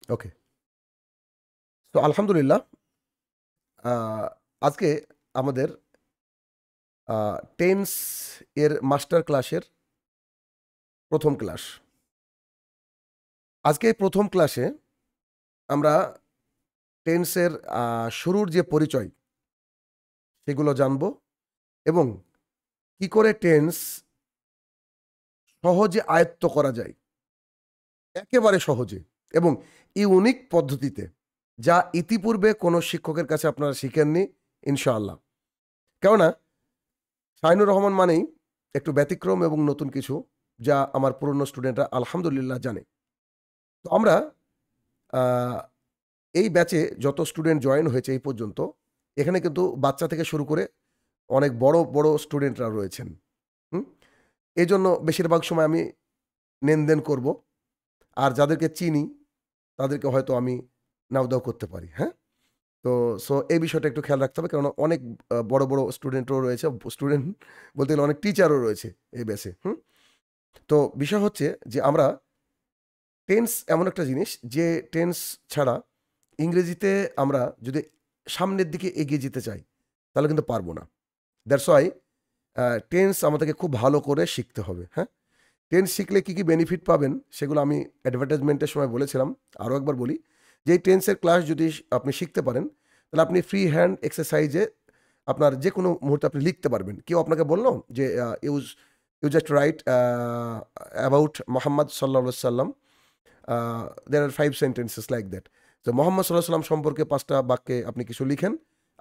ওকে, তো আলহামদুলিল্লাহ আজকে আমাদের টেন্স এর মাস্টার ক্লাসের প্রথম ক্লাস। আজকে এই প্রথম ক্লাসে আমরা টেন্সের শুরুর যে পরিচয় সেগুলো জানব এবং কি করে টেন্স সহজে আয়ত্ত করা যায়, একেবারে সহজে এবং ইউনিক পদ্ধতিতে, যা ইতিপূর্বে কোনো শিক্ষকের কাছে আপনারা শিখেননি ইনশাআল্লাহ। কেননা শাহিনুর রহমান মানেই একটু ব্যতিক্রম এবং নতুন কিছু, যা আমার পুরনো স্টুডেন্টরা আলহামদুলিল্লাহ জানে। তো আমরা আহ, এই ব্যাচে যত স্টুডেন্ট জয়েন হয়েছে এই পর্যন্ত, এখানে কিন্তু বাচ্চা থেকে শুরু করে অনেক বড় বড় স্টুডেন্টরা রয়েছেন। হুম, এই জন্য বেশিরভাগ সময় আমি লেনদেন করব, আর যাদেরকে চিনি তাদেরকে হয়তো আমি নাও দাও করতে পারি। হ্যাঁ, তো সো এই বিষয়টা একটু খেয়াল রাখতে হবে, কারণ অনেক বড় বড় স্টুডেন্টও রয়েছে, স্টুডেন্ট বলতে গেলে অনেক টিচারও রয়েছে এই ব্যাচে। তো বিষয় হচ্ছে যে আমরা টেন্স এমন একটা জিনিস, যে টেন্স ছাড়া ইংরেজিতে আমরা যদি সামনের দিকে এগিয়ে যেতে চাই তাহলে কিন্তু পারবো না। দ্যাটস ওয়াই টেন্স আমাদেরকে খুব ভালো করে শিখতে হবে। হ্যাঁ, টেন্স শিখলে কী কী বেনিফিট পাবেন সেগুলো আমি অ্যাডভার্টাইজমেন্টের সময় বলেছিলাম, আরও একবার বলি যে এই টেন্সের ক্লাস যদি আপনি শিখতে পারেন তাহলে আপনি ফ্রি হ্যান্ড এক্সারসাইজে আপনার যে কোনো মুহূর্তে আপনি লিখতে পারবেন। কেউ আপনাকে বললো যে you just write about Mohamed Salah সাল্লাম, there are 5 sentences like that. তো মোহাম্মদ সাল্লাহ সাল্লাম সম্পর্কে 5টা বাক্যে আপনি কিছু লিখেন,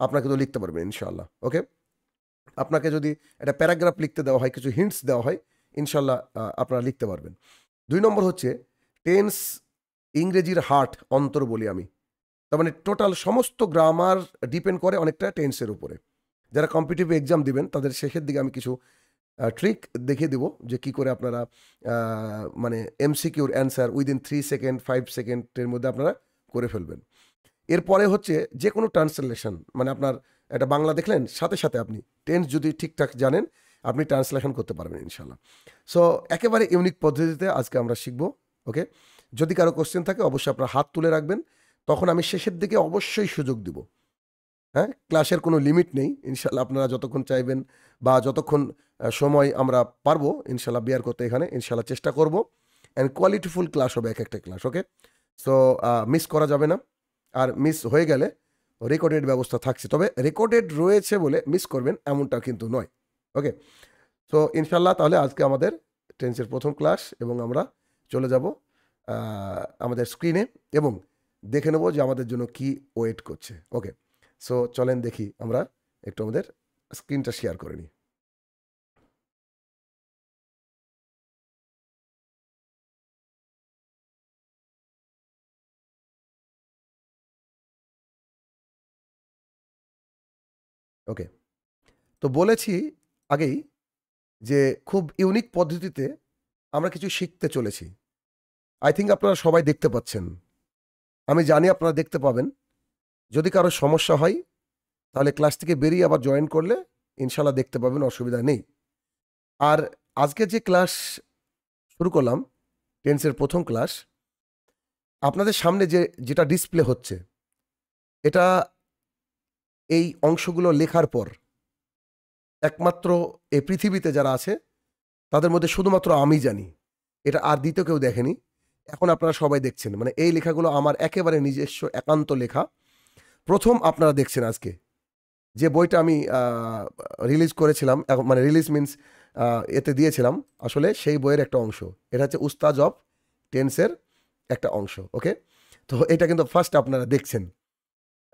আপনাকে তো লিখতে পারবেন ইনশাআল্লাহ। ওকে, আপনাকে যদি একটা প্যারাগ্রাফ লিখতে দেওয়া হয়, কিছু হিন্টস দেওয়া হয়, ইনশাল্লাহ আপনারা লিখতে পারবেন। 2 নম্বর হচ্ছে টেন্স ইংরেজির হার্ট, অন্তর বলি আমি। তার মানে টোটাল সমস্ত গ্রামার ডিপেন্ড করে অনেকটা টেন্সের উপরে। যারা কম্পিটিটিভ এক্সাম দিবেন তাদের শেষের দিকে আমি কিছু ট্রিক দেখিয়ে দেবো যে কী করে আপনারা মানে এমসিকিউর অ্যান্সার উইদিন 3 সেকেন্ড 5 সেকেন্ডের মধ্যে আপনারা করে ফেলবেন। এরপরে হচ্ছে যে কোনো ট্রান্সলেশন, মানে আপনার একটা বাংলা দেখলেন, সাথে সাথে আপনি টেন্স যদি ঠিকঠাক জানেন আপনি ট্রান্সলেশন করতে পারবেন ইনশাল্লাহ। সো একেবারে ইউনিক পদ্ধতিতে আজকে আমরা শিখবো। ওকে, যদি কারো কোশ্চেন থাকে অবশ্যই আপনার হাত তুলে রাখবেন, তখন আমি শেষের দিকে অবশ্যই সুযোগ দিব। হ্যাঁ, ক্লাসের কোনো লিমিট নেই ইনশাল্লাহ, আপনারা যতক্ষণ চাইবেন বা যতক্ষণ সময় আমরা পারবো ইনশাল্লাহ বিয়ার করতে এখানে ইনশাল্লাহ চেষ্টা করব। অ্যান্ড কোয়ালিটিফুল ক্লাস হবে এক একটা ক্লাস। ওকে, সো মিস করা যাবে না, আর মিস হয়ে গেলে রেকর্ডেড ব্যবস্থা থাকছে, তবে রেকর্ডেড রয়েছে বলে মিস করবেন এমনটা কিন্তু নয়। ওকে, তো ইনশাল্লাহ তাহলে আজকে আমাদের টেন্সের প্রথম ক্লাস, এবং আমরা চলে যাব আমাদের স্ক্রিনে এবং দেখে নেব যে আমাদের জন্য কি ওয়েট করছে। ওকে, সো চলেন দেখি আমরা একটু আমাদের স্ক্রিনটা শেয়ার করে নিই। ওকে, তো বলেছি আগেই যে খুব ইউনিক পদ্ধতিতে আমরা কিছু শিখতে চলেছি। আই থিঙ্ক আপনারা সবাই দেখতে পাচ্ছেন, আমি জানি আপনারা দেখতে পাবেন। যদি কারো সমস্যা হয় তাহলে ক্লাস থেকে বেরিয়ে আবার জয়েন করলে ইনশাল্লাহ দেখতে পাবেন, অসুবিধা নেই। আর আজকে যে ক্লাস শুরু করলাম, টেন্সের প্রথম ক্লাস, আপনাদের সামনে যেটা ডিসপ্লে হচ্ছে, এটা এই অংশগুলো লেখার পর একমাত্র এই পৃথিবীতে যারা আছে তাদের মধ্যে শুধুমাত্র আমি জানি, এটা আর দ্বিতীয় কেউ দেখেনি। এখন আপনারা সবাই দেখছেন, মানে এই লেখাগুলো আমার একেবারে নিজস্ব একান্ত লেখা। প্রথম আপনারা দেখছেন আজকে যে বইটা আমি রিলিজ করেছিলাম, মানে রিলিজ মিনস এতে দিয়েছিলাম, আসলে সেই বইয়ের একটা অংশ। এটা হচ্ছে উস্তাজ অফ টেন্সের একটা অংশ। ওকে, তো এটা কিন্তু ফার্স্ট আপনারা দেখছেন।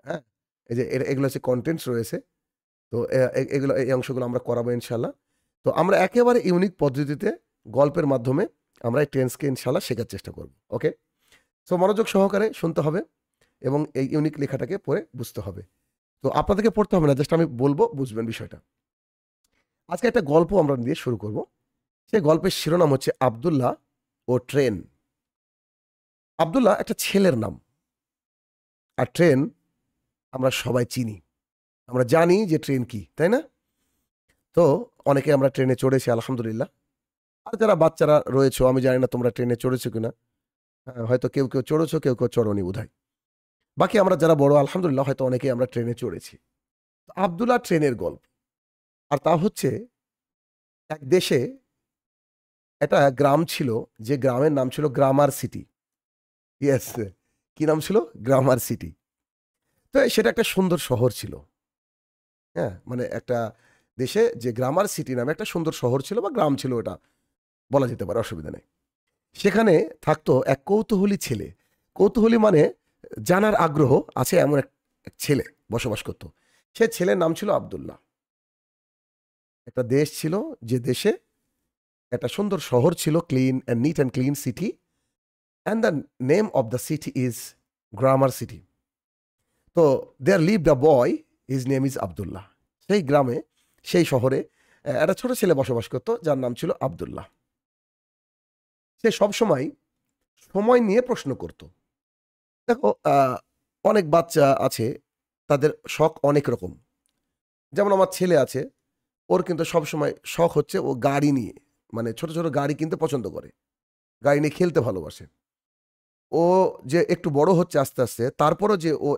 হ্যাঁ, এই যে এগুলো হচ্ছে কন্টেন্টস রয়েছে, তো এগুলো এই অংশগুলো আমরা করাবো ইনশাল্লাহ। তো আমরা একেবারে ইউনিক পদ্ধতিতে গল্পের মাধ্যমে আমরা এই টেন্সকে ইনশাল্লাহ শেখার চেষ্টা করব। ওকে, সো মনোযোগ সহকারে শুনতে হবে এবং এই ইউনিক লেখাটাকে পড়ে বুঝতে হবে। তো আপনাদেরকে পড়তে হবে না, জাস্ট আমি বলবো, বুঝবেন বিষয়টা। আজকে একটা গল্প আমরা দিয়ে শুরু করব। সেই গল্পের শিরোনাম হচ্ছে আব্দুল্লাহ ও ট্রেন। আব্দুল্লাহ একটা ছেলের নাম, আর ট্রেন আমরা সবাই চিনি, আমরা জানি যে ট্রেন কি, তাই না? তো অনেকে আমরা ট্রেনে চড়েছি আলহামদুলিল্লাহ। আর যারা বাচ্চারা রয়েছে, আমি জানি না তোমরা ট্রেনে চড়েছো কিনা, হয়তো কেউ কেউ চড়েছো, কেউ কেউ চড়নি বোধহয়। বাকি আমরা যারা বড় আলহামদুলিল্লাহ হয়তো অনেকেই আমরা ট্রেনে চড়েছি। আবদুল্লাহ ট্রেনের গল্প। আর তা হচ্ছে এক দেশে একটা গ্রাম ছিল, যে গ্রামের নাম ছিল গ্রামার সিটি। ইয়েস, কি নাম ছিল? Grammar city. তো সেটা একটা সুন্দর শহর ছিল। হ্যাঁ, মানে একটা দেশে যে গ্রামার সিটি নামে একটা সুন্দর শহর ছিল বা গ্রাম ছিল, ওটা বলা যেতে পারে, অসুবিধা নেই। সেখানে থাকতো এক কৌতূহলী ছেলে। কৌতূহলী মানে জানার আগ্রহ আছে এমন এক ছেলে বসবাস করত। সে ছেলের নাম ছিল আবদুল্লাহ। একটা দেশ ছিল, যে দেশে একটা সুন্দর শহর ছিল, clean and neat and clean city, and the name of the city is grammar city. তো there lived a boy, his name is Abdullah. সেই গ্রামে, সেই শহরে একটা ছোট ছেলে বসবাস করতো, যার নাম ছিল আবদুল্লাহ। সে সবসময় সময় নিয়ে প্রশ্ন করত। দেখো, অনেক বাচ্চা আছে, তাদের শখ অনেক রকম। যেমন আমার ছেলে আছে, ওর কিন্তু সবসময় শখ হচ্ছে ও গাড়ি নিয়ে, মানে ছোট ছোট গাড়ি কিনতে পছন্দ করে, গাড়ি নিয়ে খেলতে ভালোবাসে। ও যে একটু বড় হচ্ছে আস্তে আস্তে, তারপরও যে ও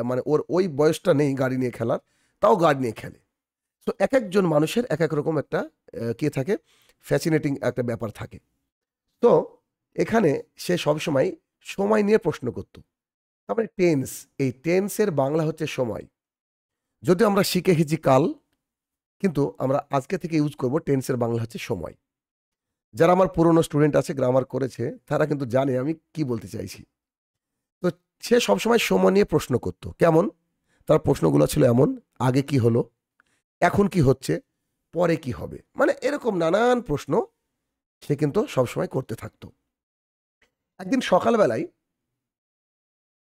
মানে ওর ওই বয়সটা নেই গাড়ি নিয়ে খেলার, তাও গাড়ি নিয়ে খেলে। তো এক একজন মানুষের এক এক রকম একটা কে থাকে, ফ্যাসিনেটিং একটা ব্যাপার থাকে। তো এখানে সে সবসময় সময় নিয়ে প্রশ্ন করত। তারপরে টেন্স, এই টেন্সের বাংলা হচ্ছে সময়। যদিও আমরা শিখে এসেছি কাল, কিন্তু আমরা আজকে থেকে ইউজ করব টেন্সের বাংলা হচ্ছে সময়। যারা আমার পুরনো স্টুডেন্ট আছে, গ্রামার করেছে, তারা কিন্তু জানে আমি কি বলতে চাইছি। তো সে সবসময় সময় নিয়ে প্রশ্ন করত। কেমন? তার প্রশ্নগুলো ছিল এমন: আগে কি হলো, এখন কি হচ্ছে, পরে কি হবে, মানে এরকম নানান প্রশ্ন সে কিন্তু সবসময় করতে থাকতো। একদিন সকালবেলায়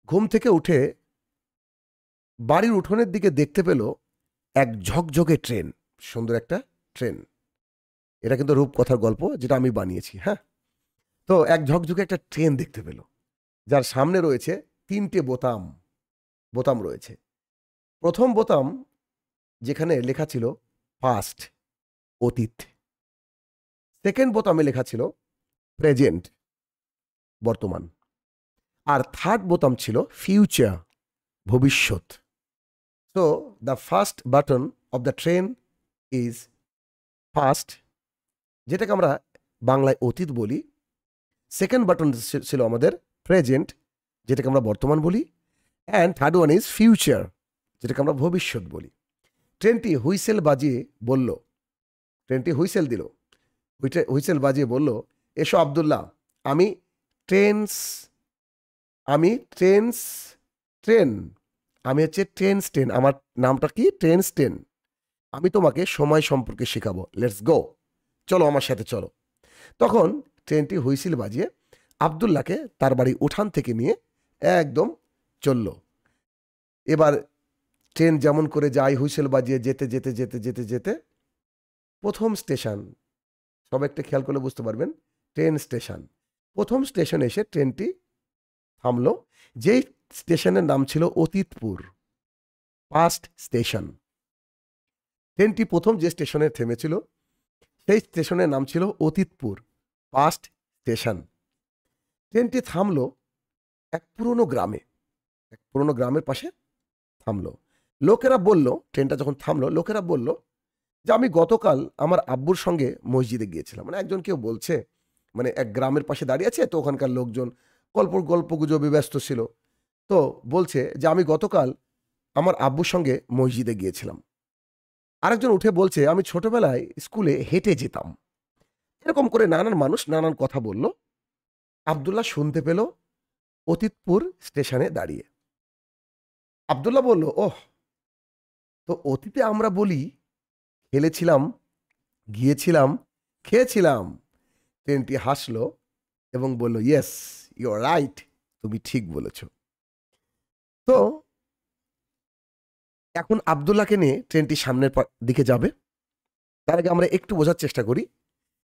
ঘুম থেকে উঠে বাড়ির উঠোনের দিকে দেখতে পেল এক ঝকঝকে ট্রেন, সুন্দর একটা ট্রেন। এটা কিন্তু রূপকথার গল্প, যেটা আমি বানিয়েছি। হ্যাঁ, তো এক ঝকঝকে একটা ট্রেন দেখতে পেল, যার সামনে রয়েছে 3টে বোতাম। বোতাম রয়েছে। প্রথম বোতাম, যেখানে লেখা ছিল পাস্ট, অতীত। সেকেন্ড বোতামে লেখা ছিল প্রেজেন্ট, বর্তমান। আর থার্ড বোতাম ছিল ফিউচার, ভবিষ্যৎ। So the first button of the train is past, যেটাকে আমরা বাংলায় অতীত বলি। সেকেন্ড বাটন ছিল আমাদের প্রেজেন্ট, যেটাকে আমরা বর্তমান বলি। And third one is future, যেটাকে আমরা ভবিষ্যৎ বলি। ট্রেনটি হুইসেল বাজিয়ে বলল, ট্রেনটি হুইসেল দিল, হুইসেল বাজিয়ে বলল, এসো আবদুল্লাহ, আমি ট্রেন্স আমি ট্রেন্স ট্রেন আমি হচ্ছে ট্রেন্স ট্রেন, আমার নামটা কি? Trains train. আমি তোমাকে সময় সম্পর্কে শেখাবো, লেটস গো, চলো আমার সাথে চলো। তখন ট্রেনটি হুইসেল বাজিয়ে আবদুল্লাহকে তার বাড়ি উঠান থেকে নিয়ে একদম চলল। এবার ট্রেন যেমন করে যায়, হুইসেল বাজিয়ে যেতে যেতে যেতে যেতে যেতে প্রথম স্টেশন, সব একটা খেয়াল করলে বুঝতে পারবেন, ট্রেন স্টেশন। প্রথম স্টেশনে এসে ট্রেনটি থামলো, যেই স্টেশনের নাম ছিল অতীতপুর, পাস্ট স্টেশন। ট্রেনটি প্রথম যে স্টেশনে থেমেছিল, সেই স্টেশনের নাম ছিল অতীতপুর, পাস্ট স্টেশন। ট্রেনটি থামলো এক পুরনো গ্রামে, এক পুরনো গ্রামের পাশে থামলো। লোকেরা বলল, ট্রেনটা যখন থামলো, লোকেরা বলল যে আমি গতকাল আমার আব্বুর সঙ্গে মসজিদে গিয়েছিলাম। মানে একজন কেউ বলছে, মানে এক গ্রামের পাশে দাঁড়িয়ে আছে, তো ওখানকার লোকজন গল্প গুজবে ব্যস্ত ছিল। তো বলছে যে আমি গতকাল আমার আব্বুর সঙ্গে মসজিদে গিয়েছিলাম। আরেকজন উঠে বলছে আমি ছোটবেলায় স্কুলে হেঁটে যেতাম। এরকম করে নানান মানুষ নানান কথা বলল। আবদুল্লাহ শুনতে পেল অতীতপুর স্টেশনে দাঁড়িয়ে। আবদুল্লাহ বলল, ওহ, তো অতীতে আমরা বলি খেলেছিলাম, গিয়েছিলাম, খেয়েছিলাম। ট্রেনটি হাসলো এবং বলল, ইয়েস, ইউ আর রাইট, তুমি ঠিক বলেছ। তো এখন আবদুল্লাহকে নিয়ে ট্রেনটি সামনের দিকে যাবে। তার আগে আমরা একটু বোঝার চেষ্টা করি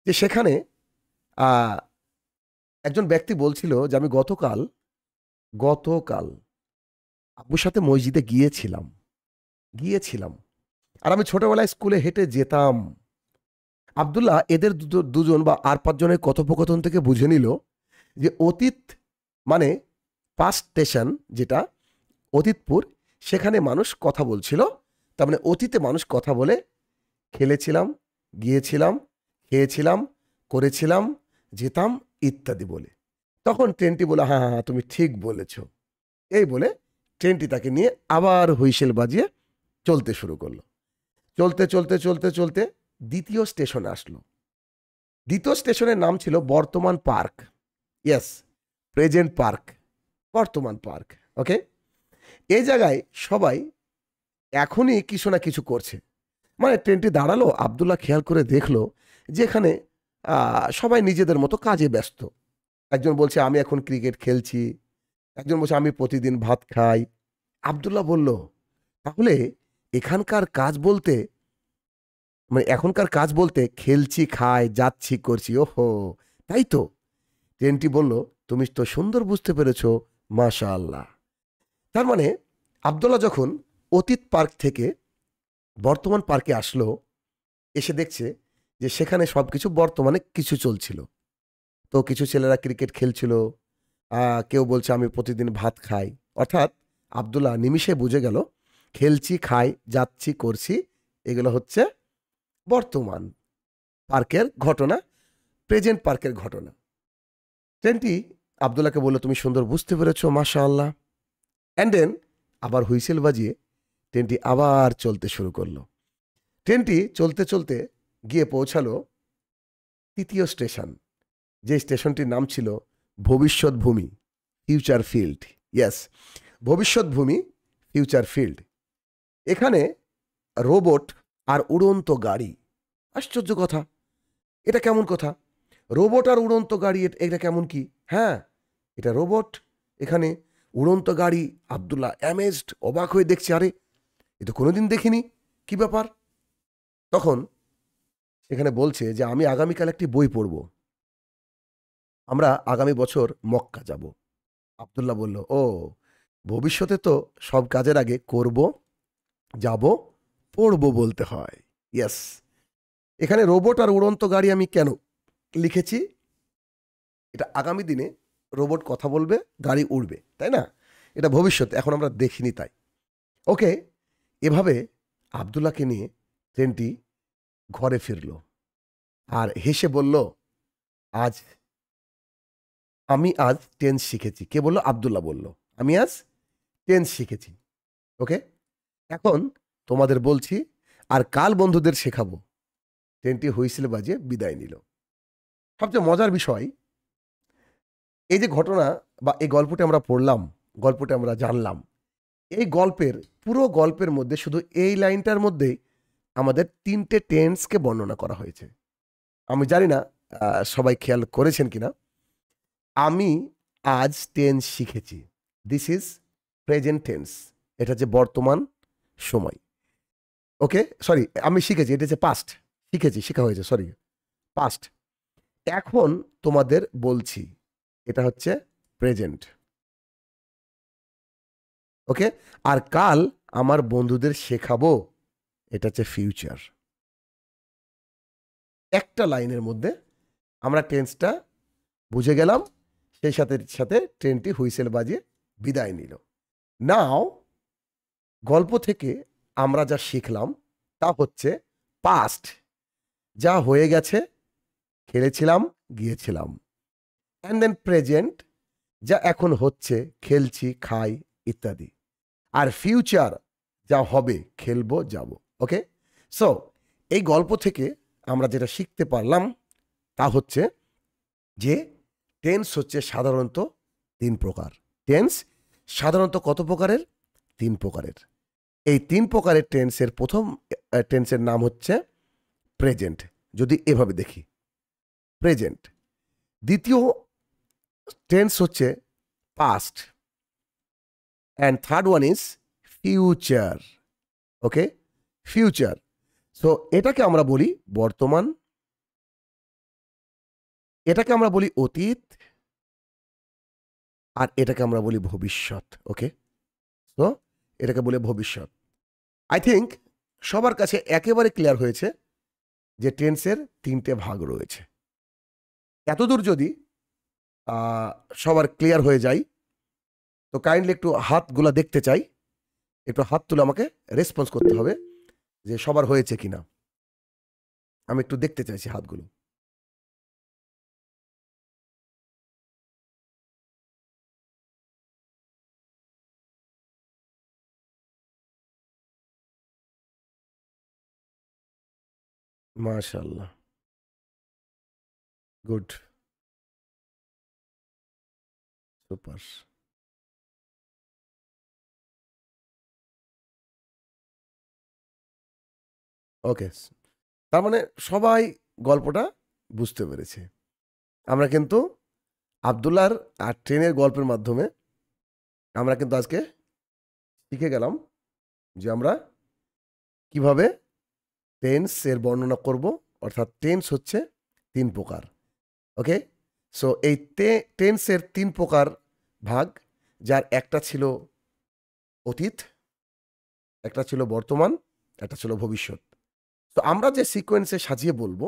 যে সেখানে একজন ব্যক্তি বলছিল যে আমি গতকাল আব্বুর সাথে মসজিদে গিয়েছিলাম, আর আমি ছোটবেলায় স্কুলে হেঁটে যেতাম। আবদুল্লাহ এদের দুজন বা আর 5 জনের কথোপকথন থেকে বুঝে নিল যে অতীত মানে পাস্ট স্টেশন যেটা অতীতপুর, সেখানে মানুষ কথা বলছিল। তার মানে অতীতে মানুষ কথা বলে খেলেছিলাম, গিয়েছিলাম, খেয়েছিলাম, করেছিলাম, যেতাম ইত্যাদি বলে। তখন ট্রেনটি বলে, হ্যাঁ হ্যাঁ হ্যাঁ, তুমি ঠিক বলেছ। এই বলে ট্রেনটি তাকে নিয়ে আবার হুইসেল বাজিয়ে চলতে শুরু করলো। চলতে চলতে চলতে চলতে দ্বিতীয় স্টেশনে আসলো। দ্বিতীয় স্টেশনের নাম ছিল বর্তমান পার্ক। ইয়েস, প্রেজেন্ট পার্ক, বর্তমান পার্ক। ওকে, এই জায়গায় সবাই এখনই কিছু না কিছু করছে। মানে ট্রেনটি দাঁড়ালো, আবদুল্লাহ খেয়াল করে দেখলো যে এখানে সবাই নিজেদের মতো কাজে ব্যস্ত। একজন বলছে আমি এখন ক্রিকেট খেলছি, একজন বলছে আমি প্রতিদিন ভাত খাই। আবদুল্লাহ বলল, তাহলে এখানকার কাজ বলতে, মানে এখনকার কাজ বলতে খেলছি, খাই, যাচ্ছি, করছি। ওহো, তাই তো। ট্রেনটি বলল, তুমি তো সুন্দর বুঝতে পেরেছো, মাশাআল্লাহ। তার মানে আবদুল্লাহ যখন অতীত পার্ক থেকে বর্তমান পার্কে আসলো, এসে দেখছে যে সেখানে সব কিছু বর্তমানে কিছু চলছিল। তো কিছু ছেলেরা ক্রিকেট খেলছিল, কেউ বলছে আমি প্রতিদিন ভাত খাই। অর্থাৎ আবদুল্লাহ নিমিষে বুঝে গেল খেলছি, খাই, যাচ্ছি, করছি, এগুলো হচ্ছে বর্তমান পার্কের ঘটনা, প্রেজেন্ট পার্কের ঘটনা। ট্রেনটি আবদুল্লাহকে বলল, তুমি সুন্দর বুঝতে পেরেছো, মাশাআল্লাহ। অ্যান্ড দেন আবার হুইসেল বাজিয়ে ট্রেনটি আবার চলতে শুরু করলো। ট্রেনটি চলতে চলতে গিয়ে পৌঁছালো তৃতীয় স্টেশন, যে স্টেশনটির নাম ছিল ভবিষ্যৎ ভূমি, ফিউচার ফিল্ড। ইয়েস, ভবিষ্যৎ ভূমি, ফিউচার ফিল্ড। এখানে রোবট আর উড়ন্ত গাড়ি। আশ্চর্য কথা, এটা কেমন কথা? রোবট আর উড়ন্ত গাড়ি, এটা কেমন কি? হ্যাঁ, এটা রোবট, এখানে উড়ন্ত গাড়ি। আবদুল্লাহ অ্যামেজড, অবাক হয়ে দেখছে, আরে এ তো কোনোদিন দেখিনি, কি ব্যাপার? তখন এখানে বলছে যে আমি আগামীকাল একটি বই পড়ব, আমরা আগামী বছর মক্কা যাব। আবদুল্লাহ বলল, ও, ভবিষ্যতে তো সব কাজের আগে করব, যাব, পড়ব বলতে হয়। ইয়েস, এখানে রোবট আর উড়ন্ত গাড়ি আমি কেন লিখেছি? এটা আগামী দিনে রোবট কথা বলবে, গাড়ি উড়বে, তাই না? এটা ভবিষ্যৎ, এখন আমরা দেখিনি তাই। ওকে, এভাবে আবদুল্লাহকে নিয়ে ট্রেনটি ঘরে ফিরল আর হেসে বলল, আমি আজ টেন্স শিখেছি। কে বলল? আবদুল্লাহ বলল, আমি আজ টেন্স শিখেছি। ওকে, এখন তোমাদের বলছি, আর কাল বন্ধুদের শেখাবো। ট্রেনটি হুইসেল বাজিয়ে বিদায় নিল। সবচেয়ে মজার বিষয়, এই যে ঘটনা বা এই গল্পটি আমরা পড়লাম, গল্পটি আমরা জানলাম, এই গল্পের পুরো গল্পের মধ্যে শুধু এই লাইনটার মধ্যেই আমাদের 3টে টেন্সকে বর্ণনা করা হয়েছে। আমি জানি না সবাই খেয়াল করেছেন কিনা। আমি আজ টেন্স শিখেছি, দিস ইজ প্রেজেন্ট টেন্স, এটা হচ্ছে বর্তমান সময়। ওকে, সরি, আমি শিখেছি, এটা হচ্ছে পাস্ট, শিখেছি, শেখা হয়েছে, সরি, পাস্ট। এখন তোমাদের বলছি, এটা হচ্ছে প্রেজেন্ট। ওকে, আর কাল আমার বন্ধুদের শেখাবো, এটা হচ্ছে ফিউচার। একটা লাইনের মধ্যে আমরা টেন্সটা বুঝে গেলাম, সেই সাথে সাথে ট্রেনটি হুইসেল বাজিয়ে বিদায় নিল। নাও গল্প থেকে আমরা যা শিখলাম তা হচ্ছে পাস্ট, যা হয়ে গেছে, খেলেছিলাম, গিয়েছিলাম। অ্যান্ড দেন প্রেজেন্ট, যা এখন হচ্ছে, খেলছি, খাই, ইত্যাদি। আর ফিউচার, যা হবে, খেলবো, যাব। ওকে, সো এই গল্প থেকে আমরা যেটা শিখতে পারলাম তা হচ্ছে যে টেন্স হচ্ছে সাধারণত 3 প্রকার। টেন্স সাধারণত কত প্রকারের? 3 প্রকারের। এই 3 প্রকারের টেন্সের প্রথম টেন্সের নাম হচ্ছে প্রেজেন্ট, যদি এভাবে দেখি, প্রেজেন্ট। দ্বিতীয় টেন্স হচ্ছে past, and third one is future. Okay, future. So এটাকে আমরা বলি বর্তমান, এটাকে আমরা বলি অতীত, আর এটাকে আমরা বলি ভবিষ্যৎ। ওকে, সো এটাকে বলে ভবিষ্যৎ। আই থিঙ্ক সবার কাছে একেবারে ক্লিয়ার হয়েছে যে টেন্সের 3টে ভাগ রয়েছে। এতদূর যদি সবার ক্লিয়ার হয়ে যায়। তো কাইন্ডলি একটু হাতগুলা দেখতে চাই, একটু হাত তুলে আমাকে রেসপন্স করতে হবে যে সবার হয়েছে কিনা। আমি একটু দেখতে চাইছি হাতগুলো। মাশাআল্লাহ, গুড, সুপার। ওকে, তার মানে সবাই গল্পটা বুঝতে পেরেছে। আমরা কিন্তু আবদুল্লাহর আর ট্রেনের গল্পের মাধ্যমে আমরা কিন্তু আজকে শিখে গেলাম যে আমরা কিভাবে টেন্স এর বর্ণনা করব। অর্থাৎ টেন্স হচ্ছে 3 প্রকার। ওকে, সো এই টেন্সের 3 প্রকার ভাগ, যার একটা ছিল অতীত, একটা ছিল বর্তমান, একটা ছিল ভবিষ্যৎ। তো আমরা যে সিকোয়েন্সে সাজিয়ে বলবো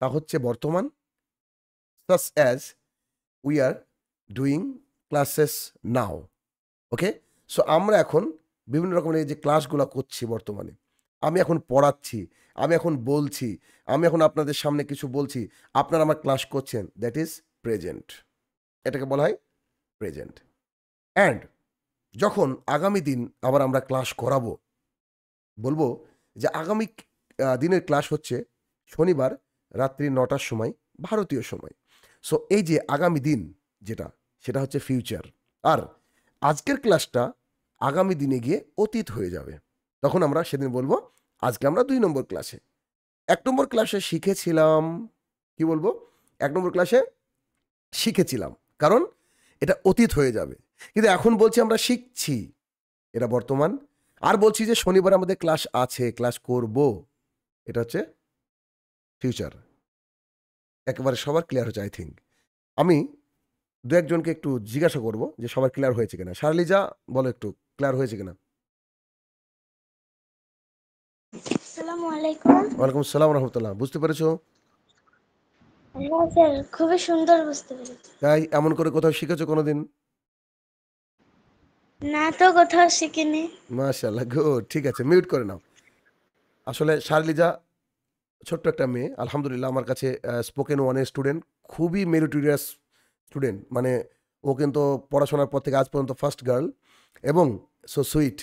তা হচ্ছে বর্তমান, such as we are doing classes now. Okay, so আমরা এখন বিভিন্ন রকমের এই যে ক্লাসগুলো করছি বর্তমানে, আমি এখন পড়াচ্ছি, আমি এখন বলছি, আমি এখন আপনাদের সামনে কিছু বলছি, আপনারা আমার ক্লাস করছেন, দ্যাট ইজ প্রেজেন্ট। এটাকে বলা হয় প্রেজেন্ট। অ্যান্ড যখন আগামী দিন আবার আমরা ক্লাস করাবো, বলবো যে আগামী দিনের ক্লাস হচ্ছে শনিবার রাত্রি 9টার সময় ভারতীয় সময়। সো এই যে আগামী দিন যেটা, সেটা হচ্ছে ফিউচার। আর আজকের ক্লাসটা আগামী দিনে গিয়ে অতীত হয়ে যাবে। তখন আমরা সেদিন বলবো আজকে আমরা 2 নম্বর ক্লাসে। 1 নম্বর ক্লাসে শিখেছিলাম, কি বলবো, 1 নম্বর ক্লাসে শিখেছিলাম, কারণ এটা অতীত হয়ে যাবে। কিন্তু এখন বলছি আমরা শিখছি, এটা বর্তমান। আর বলছি যে শনিবার আমাদের ক্লাস আছে, ক্লাস করব, এটা হচ্ছে ফিউচার। একেবারে সবার ক্লিয়ার হচ্ছে আই থিঙ্ক। আমি 2-1জনকে একটু জিজ্ঞাসা করব যে সবার ক্লিয়ার হয়েছে কিনা। শার্লিজা, বলো একটু ক্লিয়ার হয়েছে কিনা। আসসালামু আলাইকুম। ওয়ালাইকুম আসসালাম রহমতুল্লাহ। বুঝতে পেরেছো? হ্যাঁ স্যার, খুবই সুন্দর বুঝতে পেরেছি। তাই এমন করে কোথাও শিখেছো কোনোদিন? না তো, কোথাও শিখিনি। মাশাআল্লাহ, গুড, ঠিক আছে, মিউট করে নাও। আসলে শার্লিজা ছোট্ট একটা মেয়ে, আলহামদুলিল্লাহ আমার কাছে স্পোকেন ওয়ানের স্টুডেন্ট, খুবই মেরিটোরিয়াস স্টুডেন্ট। মানে ও কিন্তু পড়াশোনার পর থেকে আজ পর্যন্ত ফার্স্ট গার্ল, এবং সো সুইট,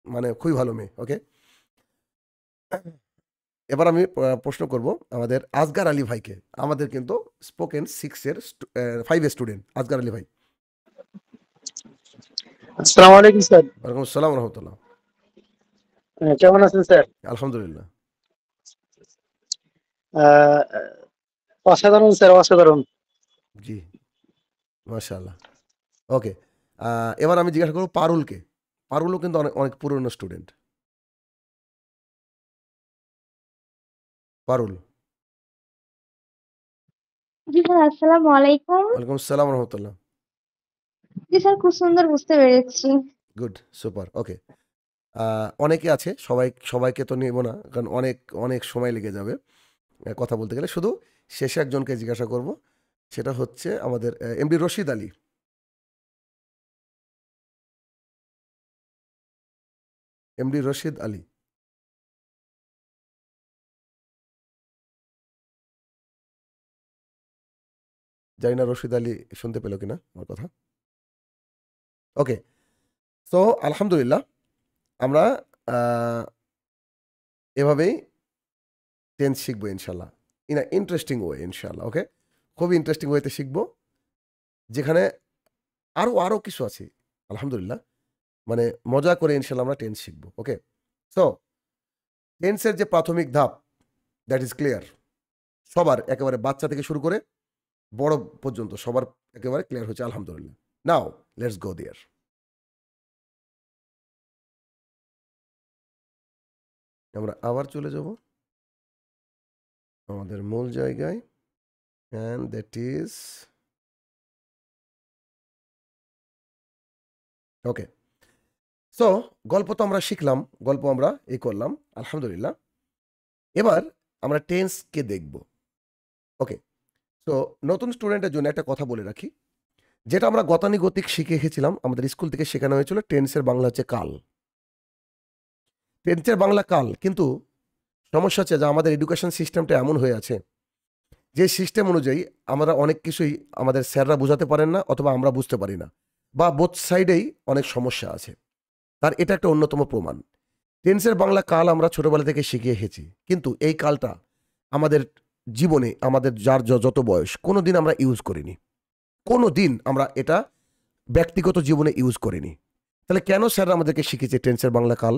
মানে খুবই ভালো মেয়ে। ওকে, এবার আমি প্রশ্ন করব আমাদের আসগার আলী ভাইকে, আমাদের কিন্তু স্পোকেন 5-এর স্টুডেন্ট আসগার আলী ভাই। আসসালামু আলাইকুম স্যার। ওয়ালাইকুম আসসালাম রহমতুল্লাহ। কেমন আছেন স্যার? আলহামদুলিল্লাহ। আহ, অসাধারণ স্যার, অসাধারণ। জি, মাশাআল্লাহ। ওকে, এবার আমি জিজ্ঞাসা করবো পারুলকে। পারুলও কিন্তু অনেক অনেক পুরনো স্টুডেন্ট। পারুল। জি স্যার, আসসালামু আলাইকুম। ওয়ালাইকুম আসসালাম রহমতুল্লাহ। জি স্যার, খুব সুন্দর বুঝতে পেরেছি। Good, super. ওকে, অনেকে আছে, সবাইকে তো নেব না, কারণ অনেক অনেক সময় লেগে যাবে কথা বলতে গেলে। শুধু শেষে একজনকে জিজ্ঞাসা করব, সেটা হচ্ছে আমাদের এমডি রশিদ আলী। এমডি রশিদ আলী, জানি না রশিদ আলী শুনতে পেল কিনা আমার কথা। ওকে, তো আলহামদুলিল্লাহ আমরা এভাবেই টেন্স শিখবো ইনশাল্লাহ, ইন আ ইন্টারেস্টিং ওয়ে ইনশাল্লাহ। ওকে, খুবই ইন্টারেস্টিং ওয়েতে শিখবো, যেখানে আরও আরও কিছু আছে আলহামদুলিল্লাহ। মানে মজা করে ইনশাল্লাহ আমরা টেন্স শিখবো। ওকে, সো টেন্সের যে প্রাথমিক ধাপ, দ্যাট ইজ ক্লিয়ার। সবার একেবারে বাচ্চা থেকে শুরু করে বড় পর্যন্ত সবার একেবারে ক্লিয়ার হচ্ছে আলহামদুলিল্লাহ। নাও লেটস গো দেয়ার। আমরা আবার চলে যাব আমাদের মূল জায়গায়, and that is okay. So গল্প তো আমরা শিখলাম, গল্প আমরা এই করলাম আলহামদুলিল্লাহ। এবার আমরা টেন্সকে দেখব। ওকে, তো নতুন স্টুডেন্টের জন্য একটা কথা বলে রাখি, যেটা আমরা গতানুগতিক শিখে এসেছিলাম, আমাদের স্কুল থেকে শেখানো হয়েছিল টেন্সের বাংলা হচ্ছে কাল। টেন্সের বাংলা কাল, কিন্তু সমস্যা হচ্ছে যে আমাদের এডুকেশন সিস্টেমটা এমন হয়ে আছে যে সিস্টেম অনুযায়ী আমরা অনেক কিছুই আমাদের স্যাররা বোঝাতে পারেন না, অথবা আমরা বুঝতে পারি না, বা বোথ সাইডেই অনেক সমস্যা আছে। তার এটা একটা অন্যতম প্রমাণ। টেন্সের বাংলা কাল আমরা ছোটবেলা থেকে শিখে এসেছি, কিন্তু এই কালটা আমাদের জীবনে, আমাদের যার যত বয়স, কোনো দিন আমরা ইউজ করিনি। কোনো দিন আমরা এটা ব্যক্তিগত জীবনে ইউজ করিনি। তাহলে কেন স্যাররা আমাদেরকে শিখেছে টেন্সের বাংলা কাল?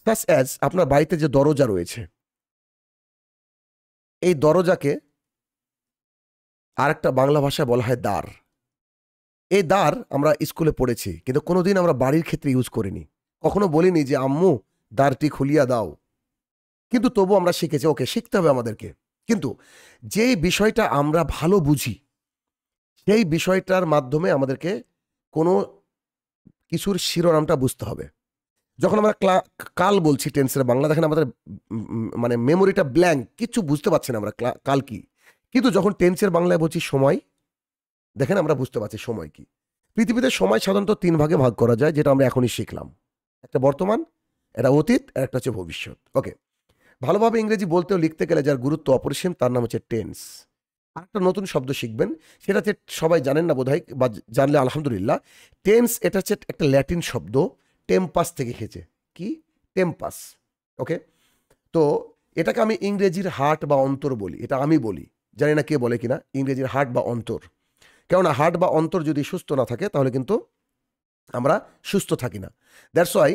সাচ অ্যাজ আপনার বাড়িতে যে দরজা রয়েছে, এই দরজাকে আরেকটা বাংলা ভাষায় বলা হয় দ্বার। এই দ্বার আমরা স্কুলে পড়েছি, কিন্তু কোনোদিন আমরা বাড়ির ক্ষেত্রে ইউজ করিনি। কখনো বলিনি যে আম্মু দ্বারটি খুলিয়া দাও, কিন্তু তবু আমরা শিখেছি ওকে, শিখতে হবে আমাদেরকে। কিন্তু যেই বিষয়টা আমরা ভালো বুঝি, সেই বিষয়টার মাধ্যমে আমাদেরকে কোনো কিছুর শিরোনামটা বুঝতে হবে। যখন আমরা কাল বলছি টেন্সের বাংলা, দেখেন আমাদের মানে মেমোরিটা ব্ল্যাঙ্ক, কিছু বুঝতে পারছি না আমরা কাল কি। কিন্তু যখন টেন্সের বাংলায় বলছি সময়, দেখেন আমরা বুঝতে পারছি সময় কি। পৃথিবীতে সময় সাধারণত 3 ভাগে ভাগ করা যায়, যেটা আমরা এখনই শিখলাম। একটা বর্তমান, একটা অতীত, আর একটা হচ্ছে ভবিষ্যৎ। ওকে, ভালোভাবে ইংরেজি বলতে ও লিখতে গেলে যার গুরুত্ব অপরিসীম, তার নাম হচ্ছে টেন্স। আর একটা নতুন শব্দ শিখবেন, সেটা হচ্ছে সবাই জানেন না বোধহয়, বা জানলে আলহামদুলিল্লাহ। টেন্স এটা হচ্ছে একটা ল্যাটিন শব্দ, টেম্পাস থেকে এসেছে। কি? টেম্পাস। ওকে, তো এটাকে আমি ইংরেজির হার্ট বা অন্তর বলি। এটা আমি বলি, জানি না কে বলে কিনা, ইংরেজির হার্ট বা অন্তর। কেননা হার্ট বা অন্তর যদি সুস্থ না থাকে, তাহলে কিন্তু আমরা সুস্থ থাকি না। দ্যাটস ওয়াই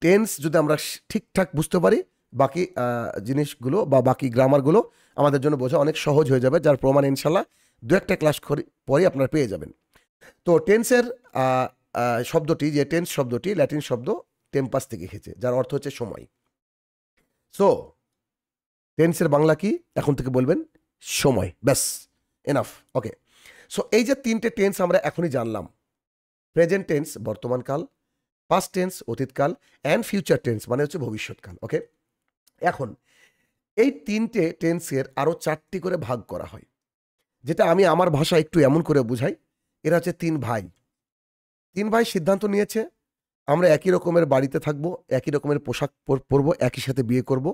টেন্স যদি আমরা ঠিকঠাক বুঝতে পারি, বাকি জিনিসগুলো বা বাকি গ্রামারগুলো আমাদের জন্য বোঝা অনেক সহজ হয়ে যাবে, যার প্রমাণ ইনশাল্লাহ 2-1টা ক্লাস পরে আপনারা পেয়ে যাবেন। তো টেন্সের শব্দটি, যে টেন্স শব্দটি ল্যাটিন শব্দ টেম্পাস থেকে এসেছে, যার অর্থ হচ্ছে সময়। সো টেন্সের বাংলা কি এখন থেকে বলবেন? সময়। ব্যাস, এনাফ। ওকে, সো এই যে 3টে টেন্স আমরা এখনই জানলাম, প্রেজেন্ট টেন্স বর্তমানকাল, পাস্ট টেন্স অতীতকাল, অ্যান্ড ফিউচার টেন্স মানে হচ্ছে ভবিষ্যৎকাল। ওকে, এখন এই 3টে টেন্সের আরও 4টি করে ভাগ করা হয়, যেটা আমি আমার ভাষা একটু এমন করে বুঝাই। এরা হচ্ছে 3 ভাই। 3 ভাই সিদ্ধান্ত নিয়েছে আমরা একই রকমের বাড়িতে থাকবো, একই রকমের পোশাক পরবো, একই সাথে বিয়ে করব,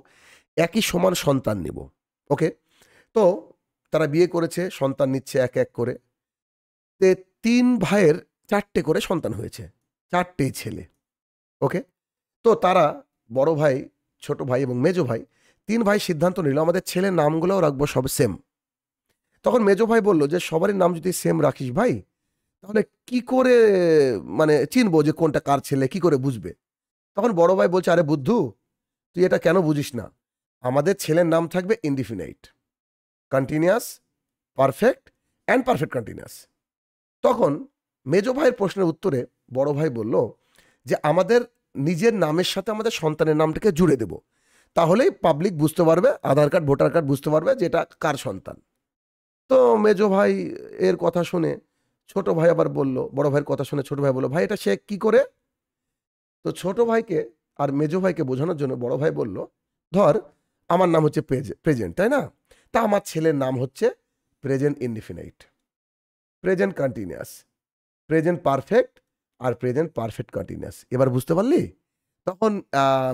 একই সমান সন্তান নেব। ওকে, তো তারা বিয়ে করেছে, সন্তান নিচ্ছে এক এক করে। 3 ভাইয়ের 4টে করে সন্তান হয়েছে, 4টেই ছেলে। ওকে, তো তারা বড় ভাই, ছোট ভাই এবং মেজো ভাই, 3 ভাই সিদ্ধান্ত নিল আমাদের ছেলের নামগুলোও রাখবো সব সেম। তখন মেজো ভাই বলল যে সবারই নাম যদি সেম রাখিস ভাই, তাহলে কি করে মানে চিনবো যে কোনটা কার ছেলে, কি করে বুঝবে? তখন বড় ভাই বলছে, আরে বুদ্ধু, তুই এটা কেন বুঝিস না? আমাদের ছেলের নাম থাকবে indefinite, continuous, perfect and perfect continuous. তখন মেজো ভাইয়ের প্রশ্নের উত্তরে বড় ভাই বলল যে আমাদের নিজের নামের সাথে আমাদের সন্তানের নামটাকে জুড়ে দেব, তাহলেই পাবলিক বুঝতে পারবে, আধার কার্ড ভোটার কার্ড বুঝতে পারবে যে এটা কার সন্তান। তো মেজো ভাই এর কথা শুনে ছোট ভাই আবার বলল, বড় ভাইয়ের কথা শুনে ছোট ভাই বলল, ভাই এটা সে কি করে? তো ছোট ভাইকে আর মেজো ভাইকে বোঝানোর জন্য বড় ভাই বলল, ধর আমার নাম হচ্ছে প্রেজেন্ট, তাই না? তা আমার ছেলের নাম হচ্ছে present indefinite, present continuous, present perfect আর প্রেজেন্ট পারফেক্ট কন্টিনিউয়াস। এবার বুঝতে পারলি? তখন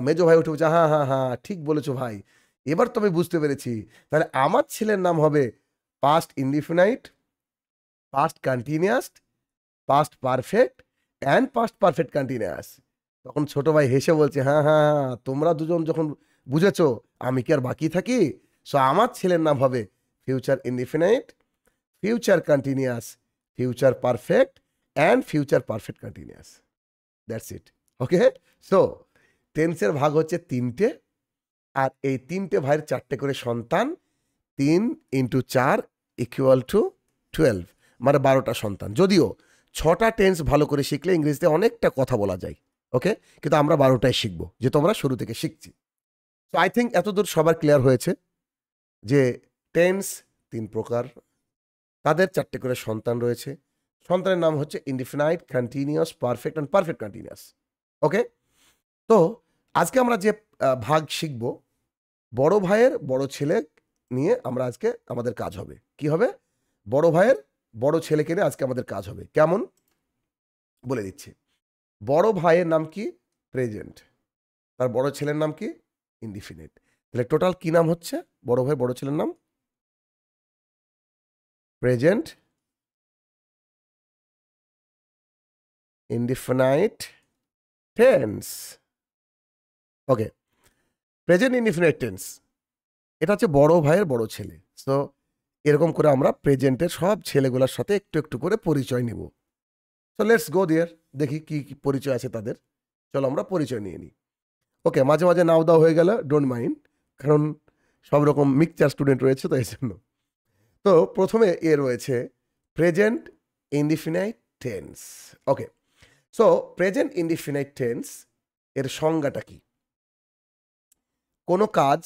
মেজো ভাই উঠে বলছে, হ্যাঁ হ্যাঁ হ্যাঁ ঠিক বলেছো ভাই, এবার তো আমি বুঝতে পেরেছি। তাহলে আমার ছেলের নাম হবে past indefinite, past continuous, past perfect and past perfect continuous. তখন ছোট ভাই হেসে বলছে, হ্যাঁ হ্যাঁ হ্যাঁ, তোমরা দুজন যখন বুঝেছো, আমি কি আর বাকি থাকি? সো আমার ছেলের নাম হবে future indefinite, future continuous, future perfect and future perfect continuous. That's it. Okay, so টেন্সের ভাগ হচ্ছে 3টে, আর এই 3টে ভাইয়ের 4টে করে সন্তান, 3 × 4 = 12, মানে 12টা সন্তান। যদিও 6টা টেন্স ভালো করে শিখলে ইংরেজিতে অনেকটা কথা বলা যায়। ওকে, কিন্তু আমরা 12টাই শিখবো, যে তোমরা শুরু থেকে শিখছি। সো আই থিঙ্ক এতদূর সবার ক্লিয়ার হয়েছে যে টেন্স 3 প্রকার, তাদের 4টে করে সন্তান রয়েছে। সন্তানের নাম হচ্ছে indefinite, continuous, perfect and perfect continuous. Okay, তো আজকে আমরা যে ভাগ শিখব, বড় ভাইয়ের বড় ছেলে নিয়ে আমরা আজকে আমাদের কাজ হবে। কি হবে? বড় ভাইয়ের বড় ছেলেকে নিয়ে আজকে আমাদের কাজ হবে। কেমন বলে দিচ্ছি। বড় ভাইয়ের নাম কি? প্রেজেন্ট। তার বড় ছেলের নাম কি? ইনডিফিনিট। তাহলে টোটাল কি নাম হচ্ছে? বড় ভাই বড় ছেলের নাম প্রেজেন্ট ইনডিফিনাইট টেন্স। ওকে, প্রেজেন্ট ইনডিফিনাইট টেন্স এটা হচ্ছে বড় ভাইয়ের বড় ছেলে। সো এরকম করে আমরা প্রেজেন্টের সব ছেলেগুলোর সাথে একটু একটু করে পরিচয় নিব। সো লেটস গো দেয়ার, দেখি কি কি পরিচয় আছে তাদের। চলো আমরা পরিচয় নিয়ে নিই। ওকে, মাঝে মাঝে নাও দাও হয়ে গেল, ডোন্ট মাইন্ড, কারণ সব রকম মিক্সচার স্টুডেন্ট রয়েছে তো এই জন্য। তো প্রথমে এ রয়েছে present indefinite tense. Okay, so present indefinite tense এর সংজ্ঞাটা কি? কোনো কাজ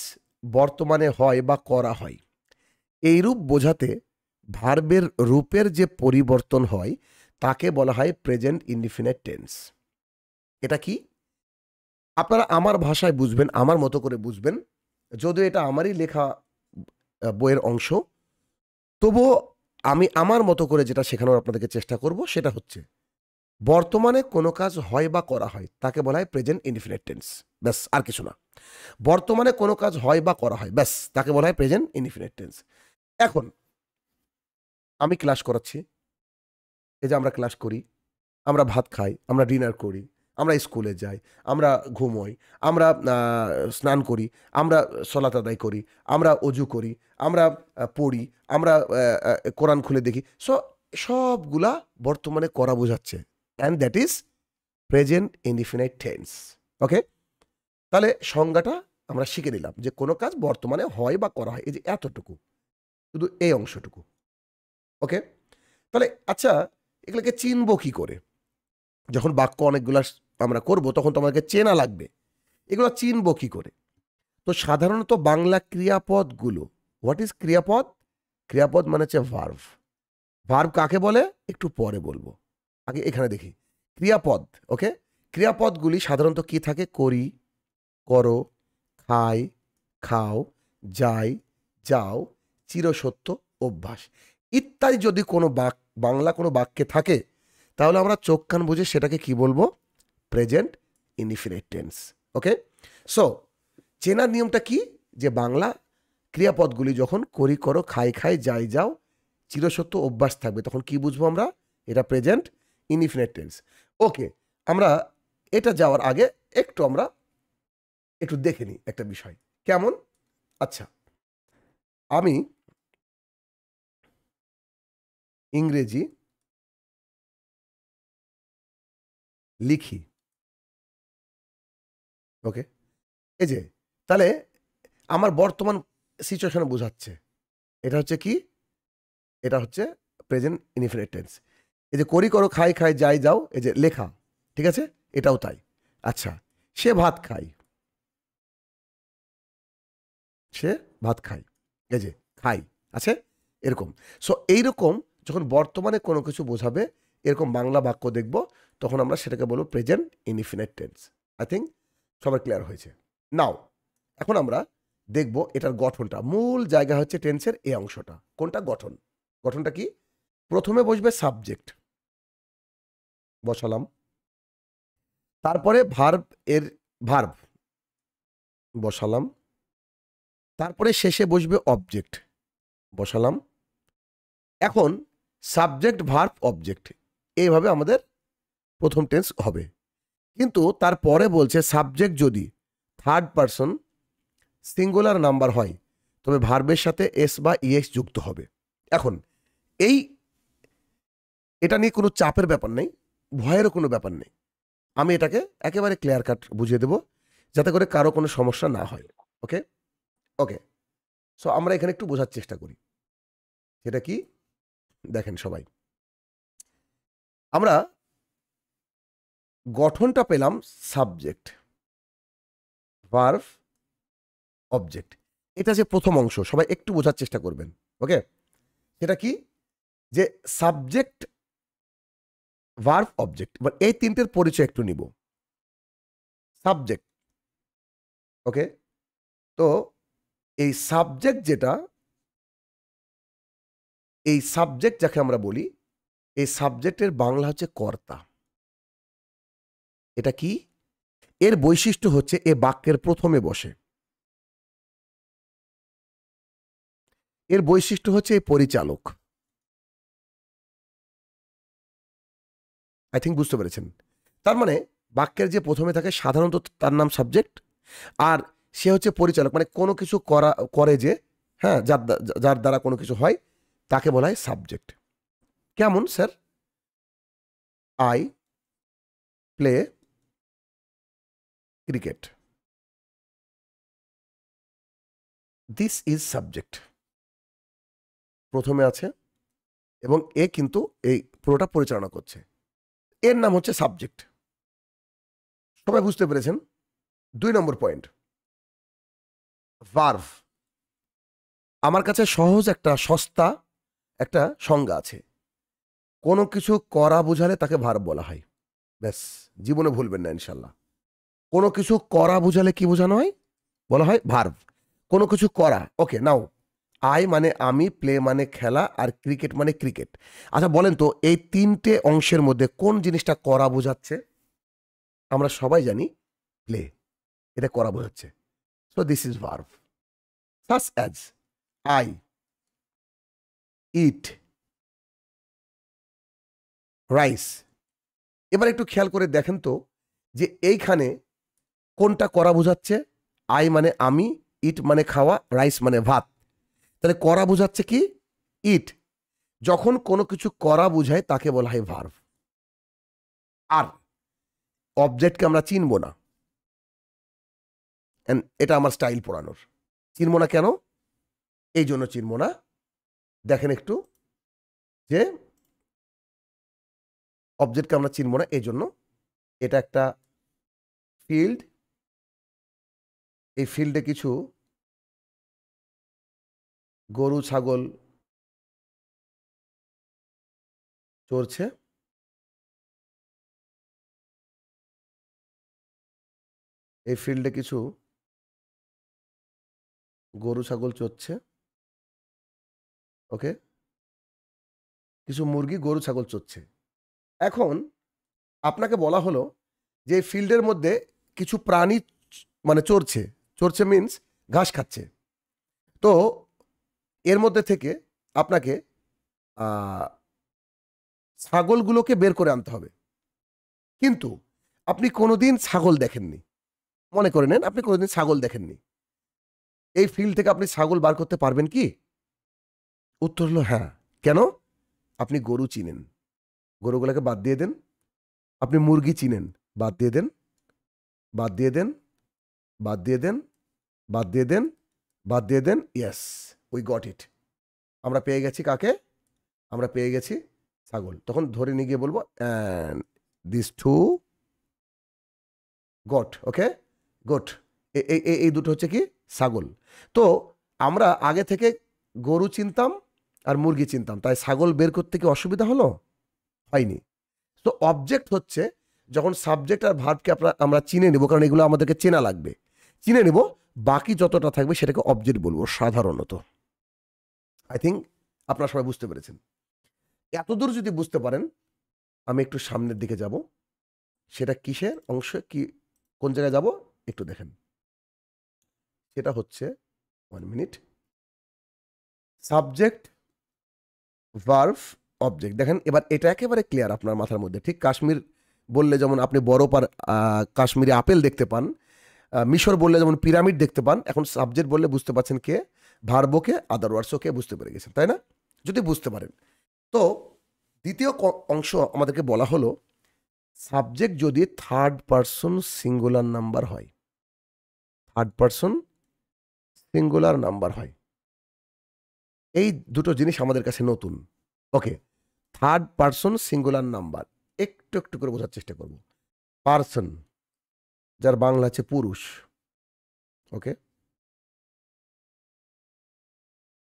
বর্তমানে হয় বা করা হয়, এই রূপ বোঝাতে ভার্বের রূপের যে পরিবর্তন হয় তাকে বলা হয় প্রেজেন্ট ইনডিফিনাইট টেন্স। এটা কি আপনারা আমার ভাষায় বুঝবেন, আমার মতো করে বুঝবেন, যদিও এটা আমারই লেখা বইয়ের অংশ, তবুও আমি আমার মতো করে যেটা শেখানোর আপনাদেরকে চেষ্টা করব সেটা হচ্ছে বর্তমানে কোনো কাজ হয় বা করা হয় তাকে বলা হয় প্রেজেন্ট ইনডিফিনাইট টেন্স। ব্যাস, আর কিছু না। বর্তমানে কোনো কাজ হয় বা করা হয়, ব্যাস, তাকে বলা হয় প্রেজেন্ট ইনডিফিনাইট টেন্স। এখন আমি ক্লাস করাচ্ছি, এই যে আমরা ক্লাস করি, আমরা ভাত খাই, আমরা ডিনার করি, আমরা স্কুলে যাই, আমরা ঘুমোই, আমরা স্নান করি, আমরা সলাত আদায় করি, আমরা অজু করি, আমরা পড়ি, আমরা কোরআন খুলে দেখি। সবগুলা বর্তমানে করা বোঝাচ্ছে, and that is present indefinite tense. Okay, তাহলে সংজ্ঞাটা আমরা শিখে নিলাম যে কোনো কাজ বর্তমানে হয় বা করা হয়, এই যে এতটুকু, শুধু এই অংশটুকু। ওকে, তাহলে আচ্ছা, এগুলোকে চিনবো কি করে? যখন বাক্য অনেকগুলা আমরা করব তখন তো আমাদেরকে চেনা লাগবে, এগুলো চিনবো কি করে? তো সাধারণত বাংলা ক্রিয়াপদগুলো, হোয়াট ইজ ক্রিয়াপদ? ক্রিয়াপদ মানে হচ্ছে ভার্ভ। ভার্ভ কাকে বলে একটু পরে বলবো, আগে এখানে দেখি ক্রিয়াপদ। ওকে, ক্রিয়াপদগুলি সাধারণত কি থাকে? করি, করো, খাই, খাও, যাই, যাও, চিরসত্য, অভ্যাস ইত্যাদি যদি কোনো বাংলা কোনো বাক্যে থাকে তাহলে আমরা চোখ কান বুঝে সেটাকে কি বলবো? Present indefinite tense. Okay, so চেনার নিয়মটা কি? যে বাংলা ক্রিয়াপদগুলি যখন করি, করো, খাই, খাই, যাই, যাও, চিরসত্য, অভ্যাস থাকবে তখন কি বুঝবো আমরা? এটা প্রেজেন্ট ইনডিফিনাইট টেন্স। ওকে, আমরা এটা যাওয়ার আগে আমরা একটু দেখে নিই একটা বিষয়। কেমন? আচ্ছা, আমি ইংরেজি লিখি। ওকে, এই যে তাহলে আমার বর্তমান সিচুয়েশন বোঝাচ্ছে, এটা হচ্ছে কি? এটা হচ্ছে প্রেজেন্ট ইনডিফিনাইট টেন্স। এই যে করি, করো, খাই, খাই, যাই, যাও, এই যে লেখা, ঠিক আছে, এটাও তাই। আচ্ছা, সে ভাত খায়, সে ভাত খায়, এই যে খাই আছে এরকম। সো এইরকম যখন বর্তমানে কোনো কিছু বোঝাবে এরকম বাংলা বাক্য দেখব তখন আমরা সেটাকে বলবো present indefinite tense. I think সবার ক্লিয়ার হয়েছে। নাও এখন আমরা দেখব এটার গঠনটা। মূল জায়গা হচ্ছে টেন্সের এই অংশটা। কোনটা? গঠন। গঠনটা কি? প্রথমে বসবে সাবজেক্ট, বসালাম, তারপরে ভার্ব, এর ভার্ব বসালাম, তারপরে শেষে বসবে অবজেক্ট, বসালাম। এখন সাবজেক্ট, ভার্ব, অবজেক্ট, এইভাবে আমাদের প্রথম টেন্স হবে। কিন্তু তারপরে বলছে সাবজেক্ট যদি থার্ড পারসন সিঙ্গুলার নাম্বার হয় তবে ভার্বের সাথে এস বা ইএস যুক্ত হবে। এখন এটা নিয়ে কোনো চাপের ব্যাপার নেই, ভয়েরও কোনো ব্যাপার নেই। আমি এটাকে একেবারে ক্লিয়ার কাট বুঝিয়ে দেব যাতে করে কারো কোনো সমস্যা না হয়। ওকে ওকে, সো আমরা এখানে একটু বোঝার চেষ্টা করি সেটা কি। দেখেন সবাই, আমরা গঠনটা পেলাম সাবজেক্ট, ভার্ব, অবজেক্ট। এটা যে প্রথম অংশ, সবাই একটু বোঝার চেষ্টা করবেন। ওকে, সেটা কি? যে সাবজেক্ট, ভার্ব, অবজেক্ট, এবার এই তিনটের পরিচয় একটু নিব। সাবজেক্ট, ওকে, তো এই সাবজেক্ট যেটা এই সাবজেক্ট যাকে আমরা বলি, এই সাবজেক্টের বাংলা হচ্ছে কর্তা। এটা কি? এর বৈশিষ্ট্য হচ্ছে এ বাক্যের প্রথমে বসে। এর বৈশিষ্ট্য হচ্ছে এই পরিচালক। আই থিঙ্ক বুঝতে পেরেছেন। তার মানে বাক্যের যে প্রথমে থাকে সাধারণত তার নাম সাবজেক্ট, আর সে হচ্ছে পরিচালক, মানে কোনো কিছু করে যে, হ্যাঁ, যার দ্বারা কোনো কিছু হয় তাকে বলা হয় সাবজেক্ট। কেমন sir? I play cricket, this is subject. প্রথমে আছে এবং এ কিন্তু এই পুরোটা পরিচালনা করছে, এর নাম হচ্ছে সাবজেক্ট। সবাই বুঝতে পেরেছেন? 2 নম্বর পয়েন্ট, ভার্ভ। আমার কাছে সহজ একটা সস্তা একটা সংজ্ঞা আছে। কোনো কিছু করা বোঝালে তাকে ভার্ব বলা হয়। ব্যাস, জীবনে ভুলবেন না ইনশাল্লাহ। কোনো কিছু করা বোঝালে কি বোঝানো হয়? বলা হয় ভার্ব। কোনো কিছু করা। ওকে, নাও আই মানে আমি, প্লে মানে খেলা, আর ক্রিকেট মানে ক্রিকেট। আচ্ছা বলেন তো, এই 3টে অংশের মধ্যে কোন জিনিসটা করা বোঝাচ্ছে? আমরা সবাই জানি প্লে, এটা করা বোঝাচ্ছে। So this is verb. Such as I eat rice. এবার একটু খেয়াল করে দেখেন তো যে এইখানে কোনটা করা বোঝাচ্ছে? আই মানে আমি, ইট মানে খাওয়া, রাইস মানে ভাত। তাহলে করা বোঝাচ্ছে কি? ইট। যখন কোনো কিছু করা বোঝায় তাকে বলা হয় ভার্ব। আর অবজেক্টকে আমরা চিনব না, এটা আমার স্টাইল পড়ানোর। চিনব না কেন? এই জন্য চিনব না, দেখেন একটু, যে অবজেক্টকে আমরা চিনব না এই জন্য। এটা একটা ফিল্ড, এই ফিল্ডে কিছু গরু ছাগল চড়ছে। এই ফিল্ডে কিছু গরু ছাগল চড়ছে। ওকে, কিছু মুরগি গরু ছাগল চড়ছে। এখন আপনাকে বলা হলো যে এই ফিল্ডের মধ্যে কিছু প্রাণী মানে চড়ছে। চড়ছে মিন্স ঘাস খাচ্ছে। তো এর মধ্যে থেকে আপনাকে ছাগলগুলোকে বের করে আনতে হবে। কিন্তু আপনি কোনোদিন ছাগল দেখেননি, মনে করে নেন আপনি কোনোদিন ছাগল দেখেননি। এই ফিল্ড থেকে আপনি ছাগল বার করতে পারবেন কি? উত্তর হলো হ্যাঁ। কেন? আপনি গরু চিনেন, গরুগুলোকে বাদ দিয়ে দেন। আপনি মুরগি চিনেন, বাদ দিয়ে দেন, বাদ দিয়ে দেন, বাদ দিয়ে দেন, বাদ দিয়ে দেন, বাদ দিয়ে দেন। Yes, we got it. আমরা পেয়ে গেছি কাকে? আমরা পেয়ে গেছি ছাগল। তখন ধরে নিয়ে গিয়ে বলবো and this two goat. Okay, goat. এই দুটো হচ্ছে কি? ছাগল। তো আমরা আগে থেকে গরু চিনতাম আর মুরগি চিনতাম, তাই ছাগল বের করতে কি অসুবিধা হলো? হয়নি। তো অবজেক্ট হচ্ছে যখন সাবজেক্ট আর ভার্বকে আমরা চিনে নেব, কারণ এগুলো আমাদেরকে চেনা লাগবে, চিনে নেব, বাকি যতটা থাকবে সেটাকে অবজেক্ট বলবো সাধারণত। আই থিঙ্ক আপনারা সবাই বুঝতে পেরেছেন। এতদূর যদি বুঝতে পারেন, আমি একটু সামনের দিকে যাব। সেটা কিসের অংশ, কি কোন জায়গায় যাব একটু দেখেন। সেটা হচ্ছে 1 মিনিট, সাবজেক্ট ভার্ব অবজেক্ট। দেখেন এবার এটা একেবারে ক্লিয়ার আপনার মাথার মধ্যে। ঠিক কাশ্মীর বললে যেমন আপনি বরফ আর কাশ্মীরি আপেল দেখতে পান, মিশর বললে যেমন পিরামিড দেখতে পান, এখন সাবজেক্ট বললে বুঝতে পারছেন কে, ভার্বকে, আদারওয়ার্ডসও কে, বুঝতে পেরে গেছেন তাই না? যদি বুঝতে পারেন তো দ্বিতীয় অংশ আমাদেরকে বলা হলো সাবজেক্ট যদি থার্ড পারসন সিঙ্গুলার নাম্বার হয়, থার্ড পারসন সিঙ্গুলার নাম্বার হয়। এই দুটো জিনিস আমাদের কাছে নতুন। ওকে, থার্ড পারসন সিঙ্গুলার নাম্বার একটু একটু করে বোঝার চেষ্টা করব। পারসন, যার বাংলা আছে পুরুষ। ওকে,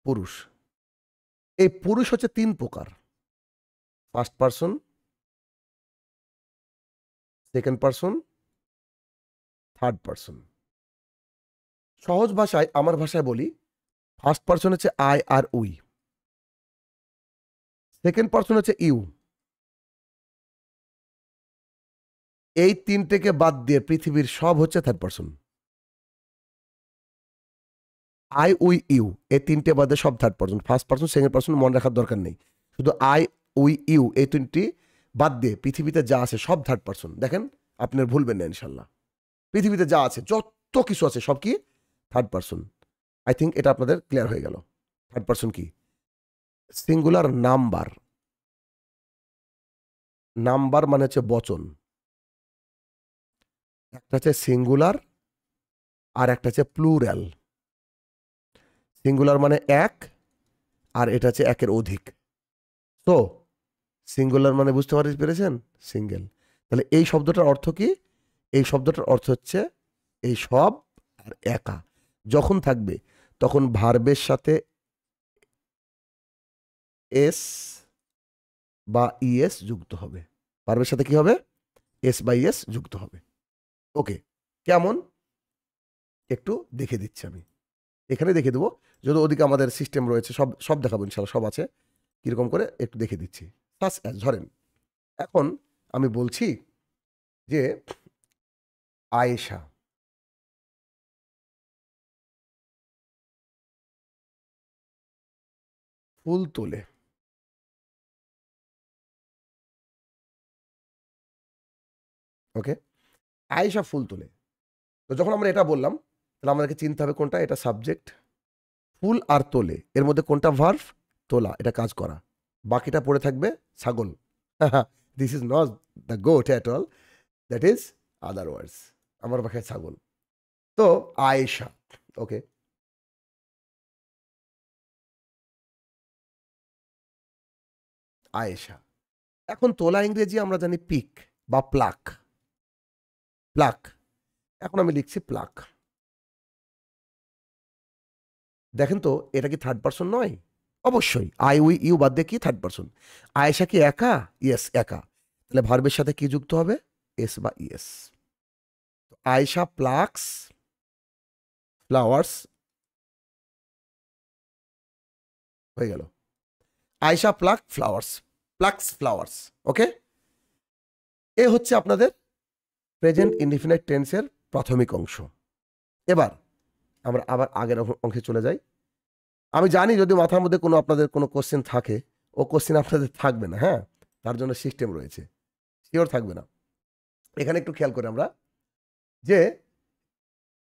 পুরুষ। এই পুরুষ হচ্ছে 3 প্রকার, first person, second person, third person. সহজ ভাষায়, আমার ভাষায় বলি, ফার্স্ট পারসন হচ্ছে আই আর উই, সেকেন্ড পার্সন হচ্ছে ইউ। এই তিনটেকে বাদ দিয়ে পৃথিবীর সব হচ্ছে third person. I we you এই তিনটে বাদে সব third person. First person second person মনে রাখার দরকার নেই, শুধু আই উই ইউ এই তিনটি বাদ দিয়ে পৃথিবীতে যা আছে সব থার্ড পার্সন। দেখেন আপনার ভুলবেন না ইনশাল্লাহ। পৃথিবীতে যা আছে যত কিছু আছে সব কি থার্ড পার্সন। আই থিঙ্ক এটা আপনাদের ক্লিয়ার হয়ে গেল। থার্ড পার্সন কি? Singular number. নাম্বার মানে হচ্ছে বচন। একটা হচ্ছে সিঙ্গুলার আর একটা হচ্ছে প্লুরাল। সিঙ্গুলার মানে এক, আর এটা হচ্ছে একের অধিক। তো সিঙ্গুলার মানে বুঝতে পেরেছেন? সিঙ্গেল। তাহলে এই শব্দটার অর্থ কি? এই শব্দটার অর্থ হচ্ছে এই সব আর একা। যখন থাকবে তখন ভার্বের সাথে এস বা ইএস যুক্ত হবে। ভার্বের সাথে কি হবে? এস বা ইএস যুক্ত হবে। ওকে, কেমন একটু দেখে দিচ্ছি আমি, এখানে দেখে দেবো। যদি ওদিকে আমাদের সিস্টেম রয়েছে, সব সব দেখাবো ইনশাল্লাহ, সব আছে। কিরকম করে একটু দেখে দিচ্ছি। সাস অ্যাজ, ধরেন এখন আমি বলছি যে আয়েশা ফুল তোলে। ওকে, আয়েশা ফুল তোলে। তো যখন আমরা এটা বললাম তাহলে আমাদেরকে চিনতে হবে কোনটা এটা সাবজেক্ট। ফুল আর তোলে এর মধ্যে কোনটা ভার্ব? তোলা, এটা কাজ করা। বাকিটা পড়ে থাকবে ছাগল। This is not the goat at all, that is other words. আমার বাসায় ছাগল। তো আয়েশা, ওকে, আয়েশা। এখন তোলা ইংরেজি আমরা জানি পিক বা প্লাক। প্লাক, এখন আমি লিখছি প্লাক। দেখেন তো এটা কি থার্ড পার্সন নয়? অবশ্যই। আই উই ইউ বাদ দিয়ে কি থার্ড পার্সন। আয়েশা কি একা? ইয়েস, একা। তাহলে ভার্বের সাথে কি যুক্ত হবে? এস বা ইএস। আয়েশা প্লাক্স ফ্লাওয়ার্স হয়ে গেল। আয়েশা প্লাক্স ফ্লাওয়ার্স। ওকে, এ হচ্ছে আপনাদের প্রেজেন্ট ইনডিফিনিট টেন্সের প্রাথমিক অংশ। এবার আমরা আবার আগের অংশে চলে যাই। আমি জানি যদি মাথার মধ্যে কোনো আপনাদের কোনো কোশ্চেন থাকে, ও কোশ্চেন আপনাদের থাকবে না, হ্যাঁ, তার জন্য সিস্টেম রয়েছে, শিওর থাকবে না। এখানে একটু খেয়াল করে আমরা যে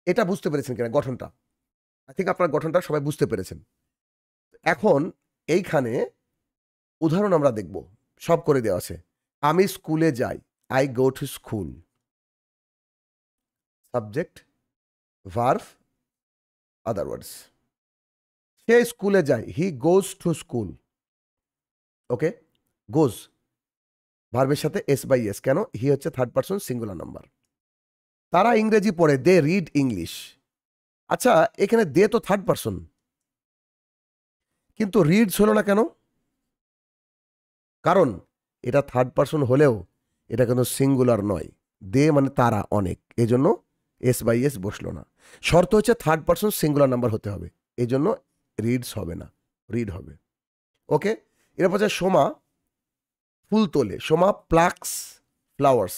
এটা বুঝতে পেরেছেন কিনা গঠনটা। আই থিঙ্ক আপনার গঠনটা সবাই বুঝতে পেরেছেন। এখন এইখানে উদাহরণ আমরা দেখব, সব করে দেওয়া আছে। আমি স্কুলে যাই, I go to school. Subject, verb, other words. সে স্কুলে যায়, হি গোজ টু স্কুল। ওকে, গোজ ভার্বের সাথে এস বাই এস। কেন? হি হচ্ছে থার্ড পার্সন সিঙ্গুলার নাম্বার। তারা ইংরেজি পড়ে, দে রিড ইংলিশ। আচ্ছা, এখানে দে তো থার্ড পার্সন, কিন্তু রিডস হলো না কেন? কারণ এটা থার্ড পার্সন হলেও এটা কিন্তু সিঙ্গুলার নয়। দে মানে তারা, অনেক, এই জন্য এস বাই এস বসলো না। শর্ত হচ্ছে থার্ড পার্সন সিঙ্গুলার নাম্বার হতে হবে, এই জন্য রিডস হবে না, রিড হবে। ওকে, এরপর হচ্ছে সোমা ফুল তোলে। সোমা প্লাক্স ফ্লাওয়ার্স।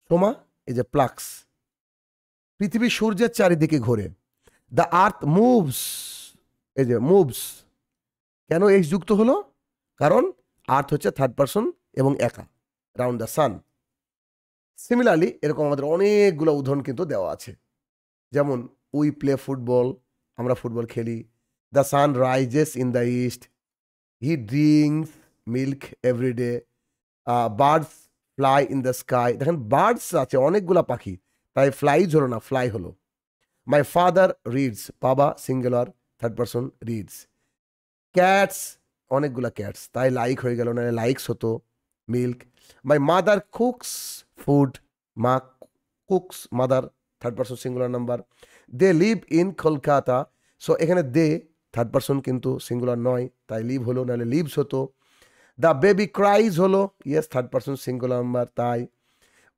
সোমা এই যে প্লাক্স। পৃথিবী সূর্যের চারিদিকে ঘোরে। দ্য আর্থ মুভস, এই যে মুভস। কেন এক্স যুক্ত হলো? কারণ আর্থ হচ্ছে থার্ড পার্সন এবং একা, রাউন্ড দ্য সান। সিমিলারলি এরকম আমাদের অনেকগুলো উদাহরণ কিন্তু দেওয়া আছে। যেমন উই প্লে ফুটবল, আমরা ফুটবল খেলি। The sun rises in the east, he drinks milk every day. Birds fly in the sky. দেখেন বার্ডস আছে অনেকগুলা পাখি, তাই ফ্লাইজ হলো না, ফ্লাই হলো। মাই ফাদার রিডস, বাবা singular, third person reads. Cats, অনেকগুলা ক্যাটস, তাই লাইক হয়ে গেল, না লাইকস হতো, milk. My mother cooks food, মা cooks, mother third person singular number. They live in Kolkata, so এখানে দে থার্ড পার্সন কিন্তু সিঙ্গুলার নয়, তাই লিভ হলো, নাহলে লিভস হতো। দ্য বেবি ক্রাইজ হলো, yes third person singular number, তাই।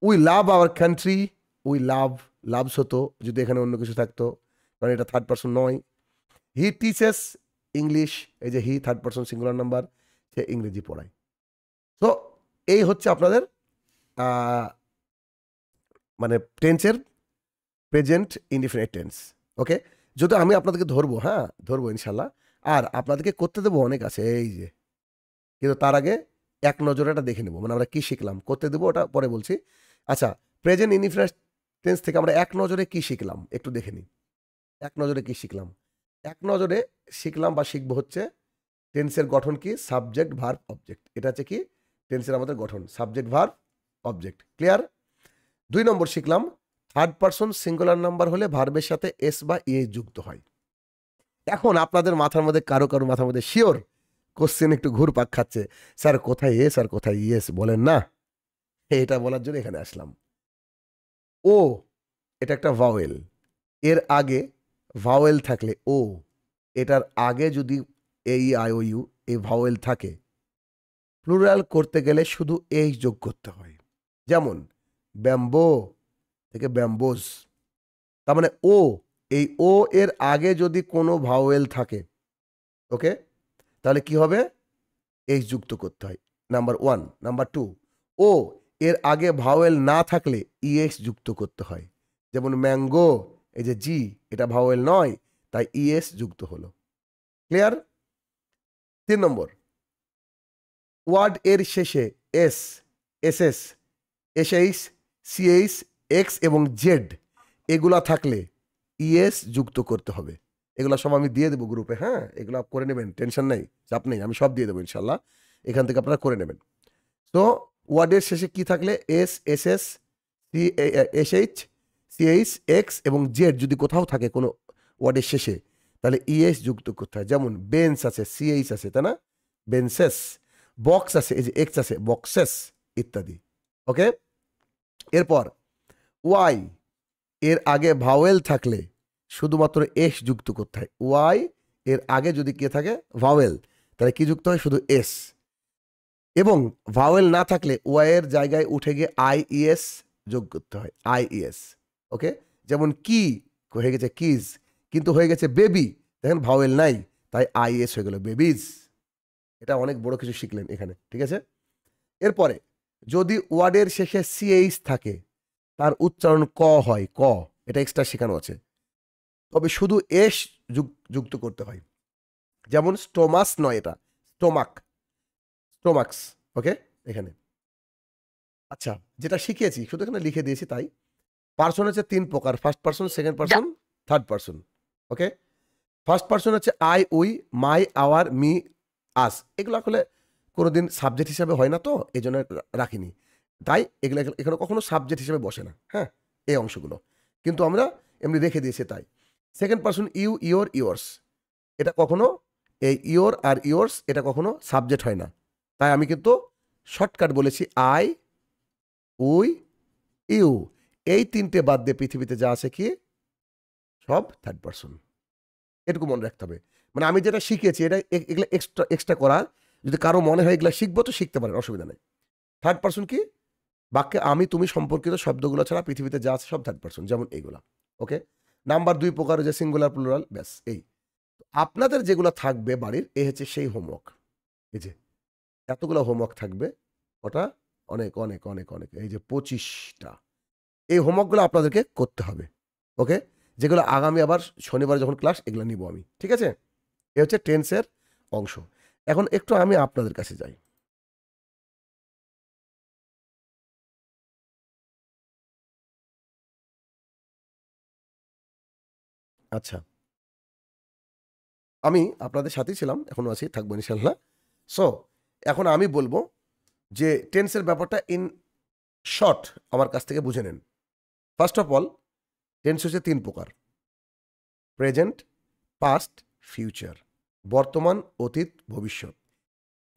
We love our country, we love, loves হতো যদি এখানে অন্য কিছু থাকতো, কারণ এটা থার্ড পার্সন নয়। হি টিচেস ইংলিশ, এই যে he third person singular number. সে ইংরেজি পড়ায়। তো এই হচ্ছে আপনাদের মানে টেন্সের প্রেজেন্ট ইনডিফিনিট টেন্স। ওকে, যদি আমি আপনাদেরকে ধরবো, হ্যাঁ ধরবো ইনশাল্লাহ, আর আপনাদেরকে করতে দেবো অনেক আছে এই যে, কিন্তু তার আগে এক নজরে এটা দেখে নেবো, মানে আমরা কি শিখলাম, করতে দেবো ওটা পরে বলছি। আচ্ছা, প্রেজেন্ট ইনডিফিনিট টেন্স থেকে আমরা এক নজরে কি শিখলাম একটু দেখে নিই। এক নজরে কি শিখলাম? এক নজরে শিখলাম বা শিখবো হচ্ছে টেন্সের গঠন কি, সাবজেক্ট ভার্ব অবজেক্ট। এটা হচ্ছে কি টেন্সের আমাদের গঠন, সাবজেক্ট ভার্ব অবজেক্ট। ক্লিয়ার? 2 নম্বর শিখলাম থার্ড পারসন সিঙ্গুলার নাম্বার হলে ভার্বের সাথে এস বা ইয়ে যুক্ত হয়। এখন আপনাদের মাথার মধ্যে কারো কারো মাথার মধ্যে শিওর কোশ্চেন একটু ঘুরপাক খাচ্ছে, স্যার কোথায় এস আর কোথায় ইয়েস বলেন না। এটা বলার জন্য এখানে আসলাম। ও এটা একটা ভাওয়েল, এর আগে ভাওয়েল থাকলে ও, এটার আগে যদি এ ই আই ও ইউ এই ভাওয়েল থাকে, প্লুরাল করতে গেলে শুধু এই যোগ করতে হয়। যেমন ব্যাম্বো থেকে ব্যাম্বোস, তার মানে ও, এই ও এর আগে যদি কোনো ভাওয়েল থাকে, ওকে, তাহলে কি হবে, এইচ যুক্ত করতে হয়, নাম্বার 1। নাম্বার 2, ও এর আগে ভাওয়েল না থাকলে ইএস যুক্ত করতে হয়। যেমন ম্যাঙ্গো, এই যে জি এটা ভাওয়েল নয়, তাই ইএস যুক্ত হলো। ক্লিয়ার? 3 নম্বর, ওয়ার্ড এর শেষে S, SS, SH, CH, X এবং জেড এগুলা থাকলে ইএস যুক্ত করতে হবে। এগুলো সব আমি দিয়ে দেবো গ্রুপে, হ্যাঁ এগুলো করে নেবেন, টেনশন নেই, চাপ নেই, আমি সব দিয়ে দেবো ইনশাল্লাহ, এখান থেকে আপনারা করে নেবেন। তো ওয়ার্ডের শেষে কি থাকলে S, SS, C, SH, CH, X এবং জেড যদি কোথাও থাকে কোনো ওয়ার্ডের শেষে, তাহলে ইএস যুক্ত করতে হয়। যেমন বেঞ্চ আছে, সিএইচ আছে, তাই না, বেঞ্চেস, বক্স আছে, এই যে এক্স আছে, বক্সেস ইত্যাদি। ওকে, এরপর ওয়াই এর আগে ভাওয়েল থাকলে শুধুমাত্র এস যুক্ত করতে হয়। ওয়াই এর আগে যদি কে থাকে ভাওয়েল, তাহলে কি যুক্ত হয়, শুধু এস। এবং ভাওয়েল না থাকলে ওয়াই এর জায়গায় উঠে গিয়ে আইইএস যোগ করতে হয়, আইইএস। ওকে, যেমন কি হয়ে গেছে কিজ, কিন্তু হয়ে গেছে বেবি, দেখেন ভাওয়েল নাই, তাই আইএস হয়ে গেল বেবিজ। এটা অনেক বড় কিছু শিখলেন এখানে, ঠিক আছে। এরপরে যদি ওয়ার্ডের শেষে সিএইচ থাকে, তার উচ্চারণ ক হয়, ক, এটা এক্সট্রা শেখানো আছে, তবে শুধু এস যুক্ত করতে হয়। যেমন স্টোমাস নয়, এটা স্টোমাক, স্টোমাক্স। ওকে, এখানে আচ্ছা যেটা শিখিয়েছি শুধু এখানে লিখে দিয়েছি তাই। পার্সন হচ্ছে 3 প্রকার, first person, second person, third person. Okay, first person হচ্ছে I, we, my, our, me, us. এগুলো আসলে কোনোদিন সাবজেক্ট হিসাবে হয় না, তো এই জন্য রাখিনি, তাই এগুলো এখানে কখনো সাবজেক্ট হিসেবে বসে না, হ্যাঁ এই অংশগুলো কিন্তু আমরা এমনি রেখে দিয়েছি তাই। Second person you, your, yours, এটা কখনো এই ইয়োর আর ইয়োর্স এটা কখনো সাবজেক্ট হয় না, তাই আমি কিন্তু শর্টকাট বলেছি আই, উই, ইউ, এই 3টে বাদ দিয়ে পৃথিবীতে যা আছে কি সব থার্ড পার্সন। এটুকু মনে রাখতে হবে, মানে আমি যেটা শিখিয়েছি এটা এগুলো এক্সট্রা করা, যদি কারো মনে হয় এগুলো শিখবো তো শিখতে পারেন, অসুবিধা নেই। থার্ড পার্সন কি, বাক্যে আমি তুমি সম্পর্কিত শব্দগুলো ছাড়া পৃথিবীতে যা আছে সব থার্ড পার্সন, যেমন এইগুলা। ওকে, নাম্বার 2 প্রকার যে সিঙ্গুলার প্লুরাল, ব্যাস এই। আপনাদের যেগুলো থাকবে বাড়ির এ হচ্ছে সেই হোমওয়ার্ক, এই যে এতগুলো হোমওয়ার্ক থাকবে, ওটা অনেক অনেক অনেক অনেক, এই যে 25টা, এই হোমওয়ার্কগুলো আপনাদেরকে করতে হবে। ওকে, যেগুলো আগামী আবার শনিবার যখন ক্লাস এগুলো নিব আমি, ঠিক আছে। এ হচ্ছে টেন্সের অংশ। এখন একটু আমি আপনাদের কাছে যাই। আচ্ছা, আমি আপনাদের সাথেই ছিলাম, এখনো আছি, থাকবো ইনশাল্লাহ। সো এখন আমি বলবো যে টেন্সের ব্যাপারটা ইন শর্ট আমার কাছ থেকে বুঝে নেন। ফার্স্ট অফ অল, টেন্স হচ্ছে 3 প্রকার, প্রেজেন্ট, পাস্ট, ফিউচার, বর্তমান, অতীত, ভবিষ্যৎ।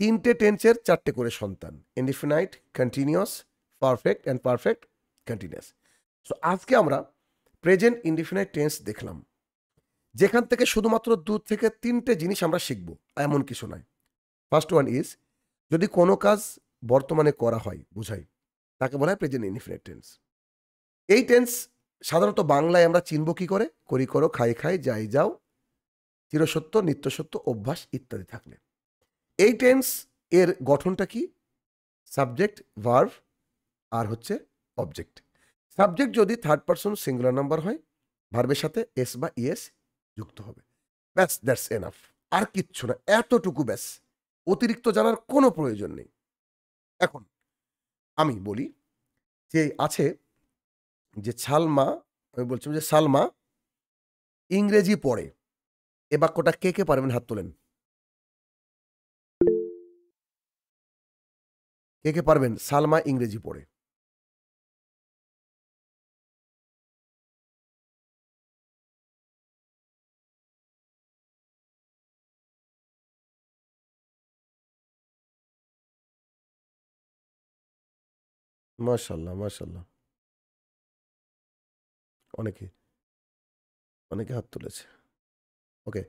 3টে টেন্সের 4টে করে সন্তান, indefinite, continuous, perfect and perfect continuous. So আজকে আমরা প্রেজেন্ট ইনডিফিনাইট টেন্স দেখলাম, যেখান থেকে শুধুমাত্র 2 থেকে 3টে জিনিস আমরা শিখব, এমন কিছু নয়। ফার্স্ট ওয়ান ইজ, যদি কোনো কাজ বর্তমানে করা হয় বুঝাই, তাকে বলা হয় প্রেজেন্ট ইনডিফিনাইট টেন্স। এই টেন্স সাধারণত বাংলায় আমরা চিনব কি করে, করি, করো, খাই, খাই, যাই, যাও, চিরসত্য, নিত্যসত্য, অভ্যাস ইত্যাদি থাকলে। এই টেন্স এর গঠনটা কি? সাবজেক্ট, ভার্ব আর হচ্ছে অবজেক্ট। সাবজেক্ট যদি থার্ড পারসন সিঙ্গুলার নাম্বার হয়, ভার্বের সাথে এস বা ইএস যুক্ত হবে। ব্যাস, দ্যাটস এনাফ। আর কিচ্ছু না, এতটুকু ব্যাস। অতিরিক্ত জানার কোনো প্রয়োজন নেই। এখন আমি বলি যে আছে যে সালমা, আমি বলছিলাম যে সালমা ইংরেজি পড়ে। এ বাক্যটা কে কে পারবেন? হাত তোলেন। কে কে পারবেন? সালমা ইংরেজি পড়ে। মাশাল্লাহ, মাশাল্লাহ। অনেকে অনেকে হাত তুলেছে। ওকে,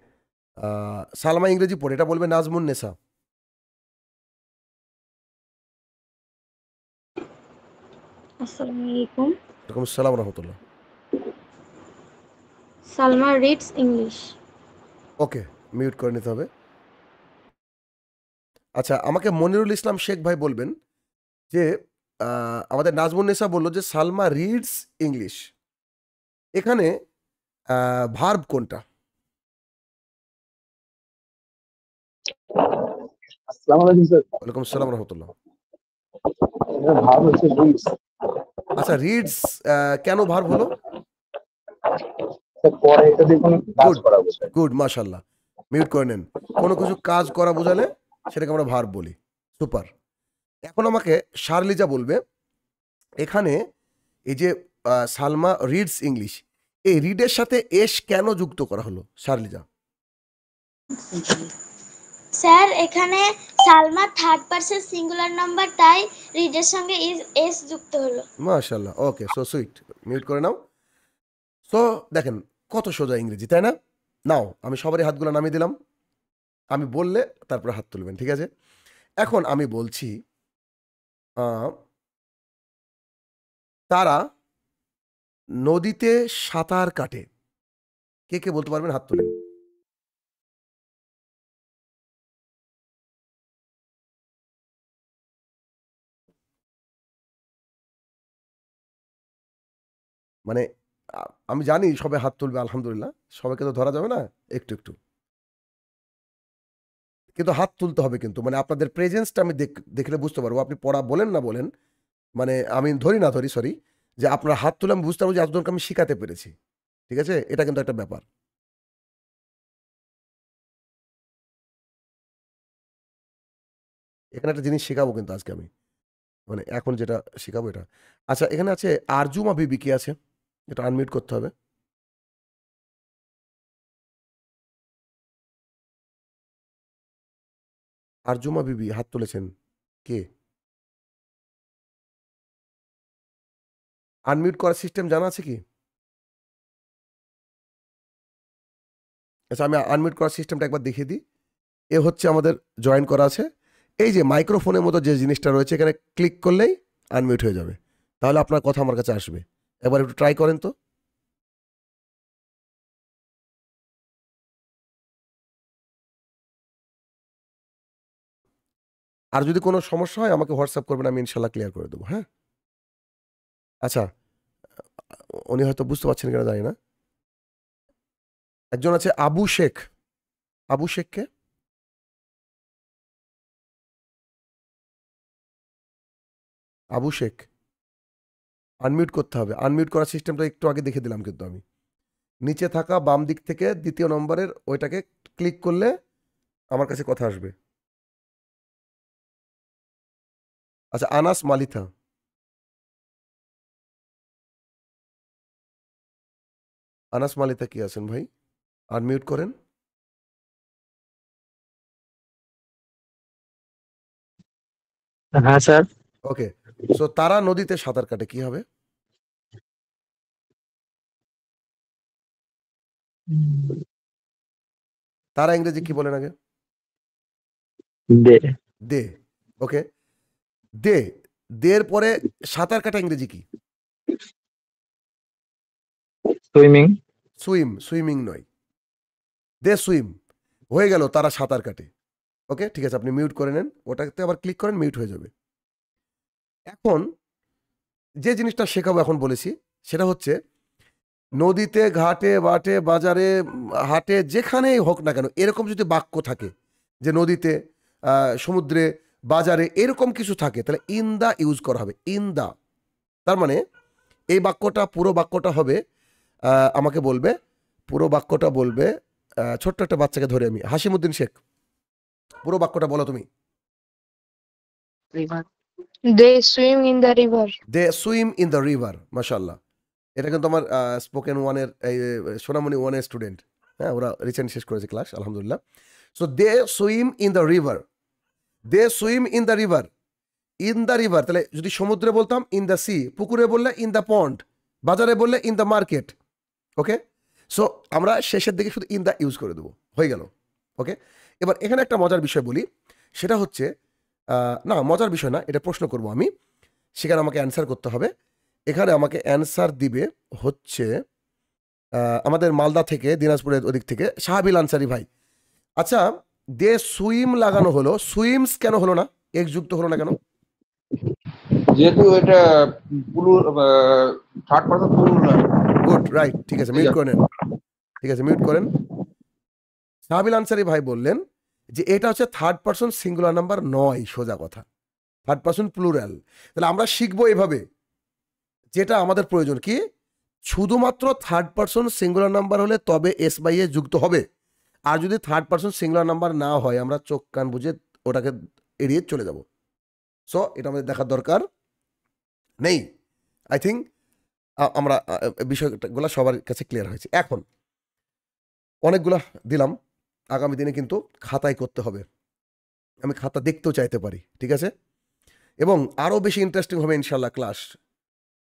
সালমা ইংরেজি পড়ে, এটা বলবে নাজমুন নেসা। আসসালামু আলাইকুম। এরকম সালাম রহমতুল্লাহ। Salma reads English. Okay, mute করে নিতে হবে। আচ্ছা, আমাকে মনিরুল ইসলাম শেখ ভাই বলবেন যে আমাদের নাজমুন নেসা বললো যে সালমা রিডস ইংলিশ, এখানে ভার্ব কোনটা? আসসালামু আলাইকুম স্যার। ওয়ালাইকুম সালাম রহমতুল্লাহ। ভাব হচ্ছে রিডস। আচ্ছা, রিডস কেন ভার্ব হলো? স্যার পরে এটা দিয়ে কোনো কাজ গুড, করা বোঝায়। গুড, মাশাল্লাহ। মিউট করে নেন। কোনো কিছু কাজ করা বোঝালে সেটাকে আমরা ভার্ব বলি। সুপার। এখন আমাকে শার্লিজা বলবে এখানে এই যে সালমা রিডস ইংলিশ, এই রিডের সাথে এস কেন যুক্ত করা হলো? শার্লিজা। স্যার এখানে Salma third person singular number, তাই রিডের সঙ্গে এস যুক্ত হলো। মাশাল্লাহ, ওকে, সো সুইট। মিউট করে নাও। সো দেখেন কত সোজা ইংরেজি, তাই না? নাও, আমি সবারই হাতগুলো নামিয়ে দিলাম। আমি বললে তারপরে হাত তুলবেন, ঠিক আছে? এখন আমি বলছি তারা নদীতে সাঁতার কাটে। কে কে বলতে পারবেন? হাত তুলেন। মানে আমি জানি সবাই হাত তুলবে, আলহামদুলিল্লাহ। সবাইকে তো ধরা যাবে না, একটু একটু কিন্তু হাত তুলতে হবে। কিন্তু মানে আপনাদের প্রেজেন্সটা আমি দেখলে বুঝতে পারবো আপনি পড়া বলেন না বলেন। মানে আমি ধরি না ধরি, সরি, যে আপনার হাত তুলে আমি বুঝতে পারবো যে এতজনকে আমি শিখাতে পেরেছি। ঠিক আছে, এটা কিন্তু একটা ব্যাপার। এখানে একটা জিনিস শেখাবো কিন্তু আজকে আমি, মানে এখন যেটা শেখাবো এটা। আচ্ছা, এখানে আছে আরজুমা বিবি, কি আছে? এটা আনমিউট করতে হবে। আরজুমা বিবি হাত তুলেছেন, কে? আনমিউট করার সিস্টেম জানা আছে কি? আচ্ছা, আমি আনমিউট করার সিস্টেমটা একবার দেখিয়ে দিই। এ হচ্ছে আমাদের জয়েন করা আছে। এই যে মাইক্রোফোনের মতো যে জিনিসটা রয়েছে, এখানে ক্লিক করলেই আনমিউট হয়ে যাবে। তাহলে আপনার কথা আমার কাছে আসবে। একবার একটু ট্রাই করেন তো। আর যদি কোনো সমস্যা হয় আমাকে হোয়াটসঅ্যাপ করবেন, আমি ইনশাল্লাহ ক্লিয়ার করে দেবো। হ্যাঁ, আচ্ছা, উনি হয়তো বুঝতে পারছেন কিনা জানি না। একজন আছে আবু শেখ। আবু শেখকে? আবু শেখ আনমিউট করতে হবে। আনমিউট করার সিস্টেমটা একটু আগে দেখে দিলাম কিন্তু আমি। নিচে থাকা বাম দিক থেকে দ্বিতীয় নম্বরের ওইটাকে ক্লিক করলে আমার কাছে কথা আসবে। আচ্ছা, আনাস মালিথা। আনাস মালিথা কি আছেন ভাই? আনমিউট করেন। হ্যাঁ স্যার। ওকে, সো তারা নদীতে সাঁতার কাটে, কি হবে? তারা ইংরেজি কি বলেন আগে? দে। দে। ওকে, দে। দের পরে সাঁতার কাটা ইংরেজি কি? সুইমিং। সুইম। সুইমিং নয়, দে সুইম। হয়ে গেল তারা সাঁতার কাটে। ওকে, ঠিক আছে, আপনি মিউট করে নেন, ওটাতে আবার ক্লিক করেন, মিউট হয়ে যাবে। এখন যে জিনিসটা শেখাবো এখন বলেছি, সেটা হচ্ছে নদীতে, ঘাটে, বাটে, বাজারে, হাটে, যেখানেই হোক না কেন এরকম যদি বাক্য থাকে যে নদীতে, সমুদ্রে, বাজারে এরকম কিছু থাকে, তাহলে ইন দা ইউজ করা হবে, ইন দা। তার মানে এই বাক্যটা, পুরো বাক্যটা হবে, আমাকে বলবে, পুরো বাক্যটা বলবে, ছোট্ট একটা বাচ্চাকে ধরে আমি, হাসিমুদ্দিন শেখ, পুরো বাক্যটা বলো তুমি। They swim in the river. They swim in the river. মাশাল্লাহ, এটা কিন্তু আমার স্পোকেন ওয়ানের এই সোনামণি ওয়ানের স্টুডেন্ট, হ্যাঁ, ওরা রিসেন্ট শেষ করেছে ক্লাস, আলহামদুলিল্লাহ। So they swim in the river, they swim in the river, in the river, তাহলে যদি সমুদ্রে বলতাম ইন দ্য সি, পুকুরে বললে ইন দ্য পন্ড, বাজারে বললে in the market. Okay, so আমরা শেষের দিকে শুধু ইন দ্য ইউজ করে দেবো, হয়ে গেল। ওকে, এবার এখানে একটা মজার বিষয় বলি, সেটা হচ্ছে, না মজার বিষয় না, এটা প্রশ্ন করব আমি, সেখানে আমাকে অ্যান্সার করতে হবে। এখানে আমাকে অ্যান্সার দিবে হচ্ছে আমাদের মালদা থেকে, দিনাজপুরের ওদিক থেকে শাহাবিল আনসারি ভাই। আচ্ছা, দে সুইম লাগানো হলো, সুইমস কেন হলো না, এক যুক্ত হলো না কেন? যেহেতু এটা পুলুর থার্ড পার্সন পুলুর গুড, রাইট, ঠিক আছে, মিউট করেন, ঠিক আছে, মিউট করেন। শাহাবিল আনসারি ভাই বললেন যে এটা হচ্ছে থার্ড পার্সন সিঙ্গুলার নাম্বার নয়, সোজা কথা, থার্ড পার্সন প্লুরাল। তাহলে আমরা শিখবো এভাবে, যেটা আমাদের প্রয়োজন কি, শুধুমাত্র থার্ড পার্সন সিঙ্গুলার নাম্বার হলে তবে এস বাই এ যুক্ত হবে, আর যদি থার্ড পার্সন সিঙ্গুলার নাম্বার না হয় আমরা চোখ কান বুঝে ওটাকে এড়িয়ে চলে যাব। সো এটা আমাদের দেখার দরকার নেই। আই থিঙ্ক আমরা বিষয়গুলো সবার কাছে ক্লিয়ার হয়েছে। এখন অনেকগুলা দিলাম, আগামী দিনে কিন্তু খাতায় করতে হবে, আমি খাতা দেখতেও চাইতে পারি, ঠিক আছে, এবং আরও বেশি ইন্টারেস্টিং হবে ইনশাল্লাহ ক্লাস,